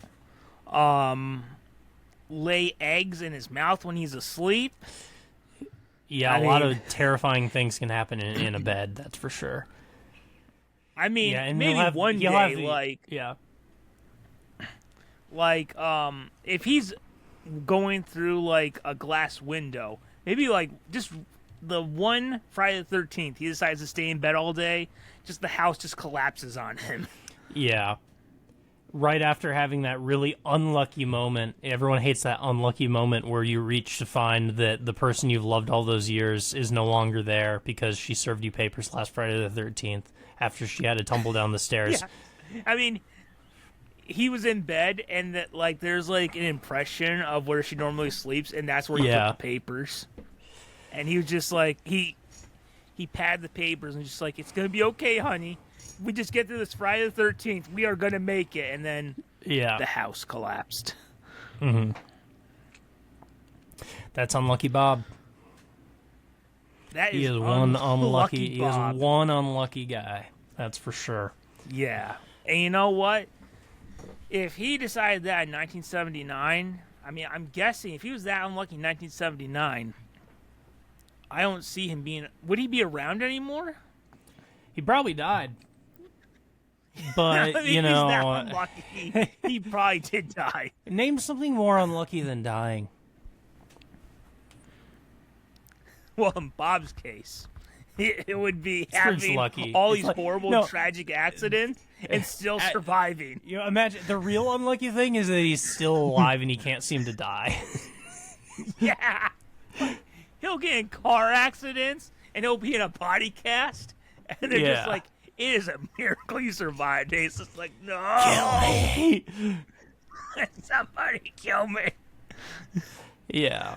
lay eggs in his mouth when he's asleep. Yeah, a lot of terrifying things can happen in a bed, that's for sure. I mean, yeah, and maybe one day, if he's going through, like, a glass window, maybe, like, just the one Friday the 13th, he decides to stay in bed all day, just the house just collapses on him. Yeah. Right after having that really unlucky moment, everyone hates that unlucky moment where you reach to find that the person you've loved all those years is no longer there because she served you papers last Friday the 13th after she had to tumble down the stairs. Yeah. I mean, he was in bed and that like there's like an impression of where she normally sleeps and that's where he put the papers. And he was just like, he patted the papers and just like, it's going to be okay, honey. We just get through this Friday the 13th. We are going to make it. And then the house collapsed. Mm-hmm. That's Unlucky Bob. That is he is one unlucky. Bob. He is one unlucky guy. That's for sure. Yeah. And you know what? If he decided that in 1979, I mean, I'm guessing if he was that unlucky in 1979, I don't see him being... Would he be around anymore? He probably died. But, I mean, you he's know, not unlucky. He probably did die. name something more unlucky than dying. Well, in Bob's case, it would be Scrooge having lucky. all It's these like- horrible, no. tragic accidents and still surviving. You know, imagine the real unlucky thing is that he's still alive and he can't seem to die. Yeah. He'll get in car accidents and he'll be in a body cast. And they're just Yeah. like, it is a miracle you survived. And it's just like, no. Somebody kill me. Yeah.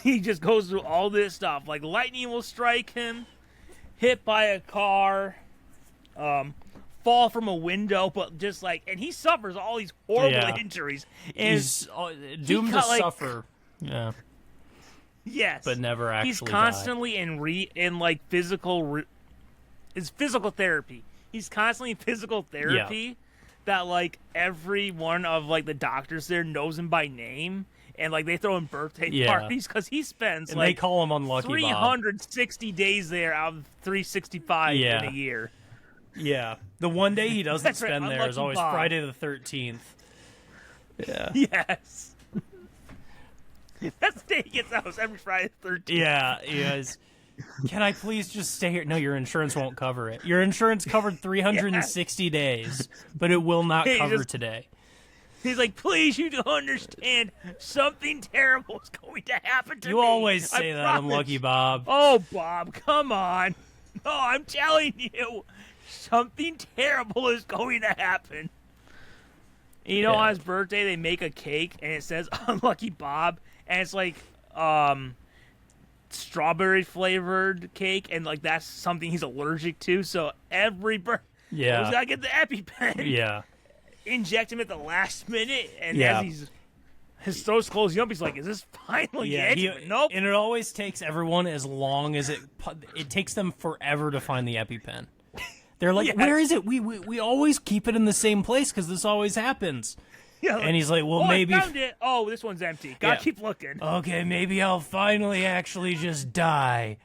He just goes through all this stuff. Like, lightning will strike him, hit by a car, fall from a window, but just like, and he suffers all these horrible injuries. And He's doomed to suffer. Yeah. yes, But never actually he's constantly in like physical it's physical therapy. He's constantly in physical therapy that like every one of like the doctors there knows him by name, and like they throw him birthday parties because he spends and like they call him Unlucky Bob. 360 days there out of 365 in a year. Yeah. The one day he doesn't That's right, spend there is Unlucky always Bob. Friday the 13th. Yeah. Yes. That's the day he gets out, is every Friday the 13th. Yeah, he is. Can I please just stay here? No, your insurance won't cover it. Your insurance covered 360 days, but it will not cover today. He's like, please, you don't understand. Something terrible is going to happen to me. You always say I that, promise." Unlucky Bob. Oh, Bob, come on. No, I'm telling you, something terrible is going to happen. You know, on his birthday, they make a cake, and it says Unlucky Bob, and it's like strawberry flavored cake, and like that's something he's allergic to. So every he's gotta get the EpiPen. Yeah. Inject him at the last minute, and as his throat's closing up, he's like, "Is this finally it?" Nope. And it always takes everyone as long as it takes them forever to find the EpiPen. They're like, "Where is it? We always keep it in the same place because this always happens." Yeah, and he's like, "Well, maybe." I found it. Oh, this one's empty. Gotta keep looking. Okay, maybe I'll finally actually just die.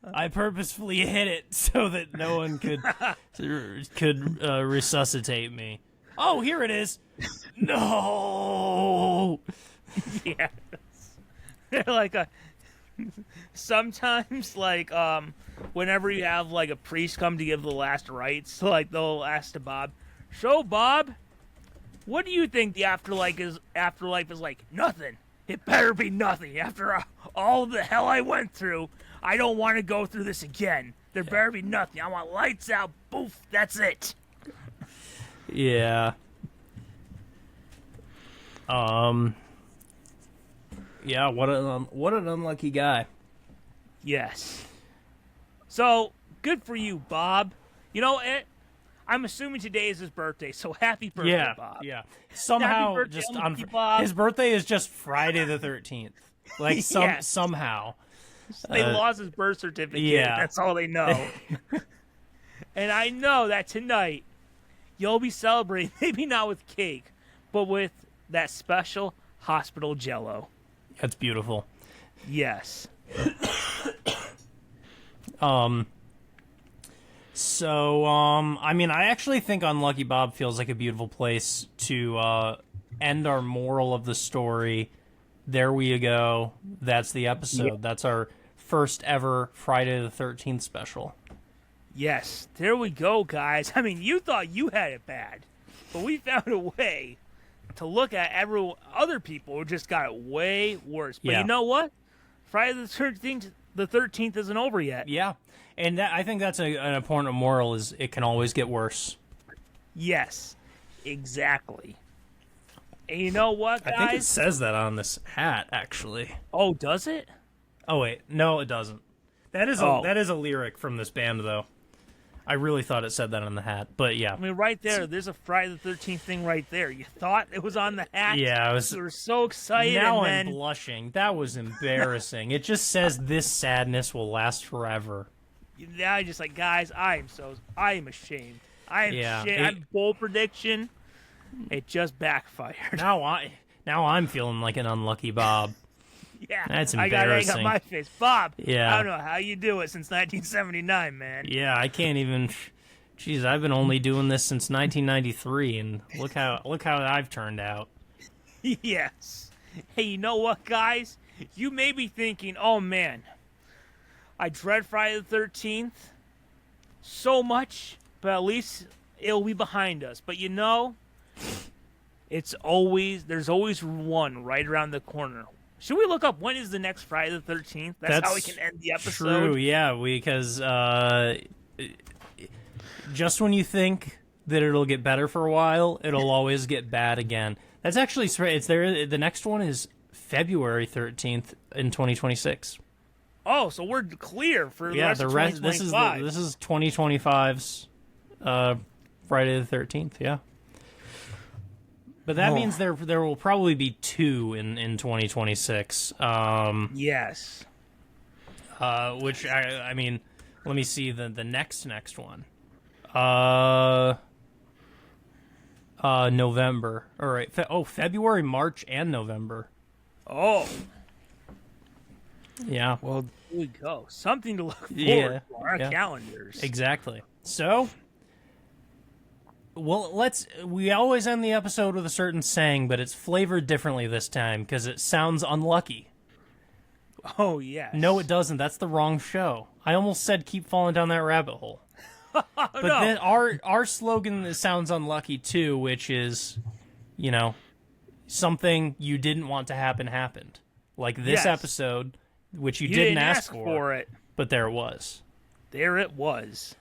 I purposefully hit it so that no one could resuscitate me. Oh, here it is. No. Yeah. They're like sometimes like whenever you have like a priest come to give the last rites, like they'll ask to Bob, "So Bob, what do you think the afterlife is like?" "Nothing. It better be nothing. After all the hell I went through, I don't want to go through this again. There better be nothing. I want lights out. Boof. That's it." Yeah. Yeah, what an unlucky guy. Yes. So, good for you, Bob. You know, I'm assuming today is his birthday, so happy birthday, Bob. Yeah. Somehow, birthday, just Unlucky Bob. his birthday is just Friday the 13th. Like somehow. They lost his birth certificate. Yeah. That's all they know. And I know that tonight you'll be celebrating, maybe not with cake, but with that special hospital jello. That's beautiful. Yes. So, I mean, I actually think Unlucky Bob feels like a beautiful place to end our moral of the story. There we go. That's the episode. Yeah. That's our first ever Friday the 13th special. Yes. There we go, guys. I mean, you thought you had it bad, but we found a way to look at other people who just got it way worse. But you know what? Friday the 13th isn't over yet. Yeah. And I think that's an important moral is it can always get worse. Yes, exactly. And you know what, guys? I think it says that on this hat, actually. Oh, does it? Oh, wait. No, it doesn't. That is a lyric from this band, though. I really thought it said that on the hat, but yeah. I mean, right there's a Friday the 13th thing right there. You thought it was on the hat? Yeah, You were so excited. Now and I'm blushing. That was embarrassing. It just says this sadness will last forever. Now you're just like, guys, I am ashamed. I am ashamed. I'm bold prediction. It just backfired. Now I'm feeling like an unlucky Bob. Yeah, that's I got egg embarrassing. on my face. Bob, Yeah. I don't know how you do it since 1979, man. Yeah, I can't even. Jeez, I've been only doing this since 1993, and look how I've turned out. Yes. Hey, you know what, guys? You may be thinking, oh man, I dread Friday the 13th so much, but at least it'll be behind us. But you know, there's always one right around the corner. Should we look up when is the next Friday the 13th? That's how we can end the episode. True, yeah, because just when you think that it'll get better for a while, it'll always get bad again. That's actually it's there. The next one is February 13th in 2026. Oh, so we're clear for the rest of 2025. This is 2025's Friday the 13th. Yeah, but that means there will probably be two in 2026. Yes. Which I mean, let me see the next one. November. All right. February, March, and November. Oh. Yeah. Well, there we go. Something to look forward to on our calendars. Exactly. So, well, we always end the episode with a certain saying, but it's flavored differently this time because it sounds unlucky. Oh, yes. No, it doesn't. That's the wrong show. I almost said keep falling down that rabbit hole. But then our slogan sounds unlucky too, which is, you know, something you didn't want to happen happened. Like this episode, which you didn't ask for it. But there it was. There it was.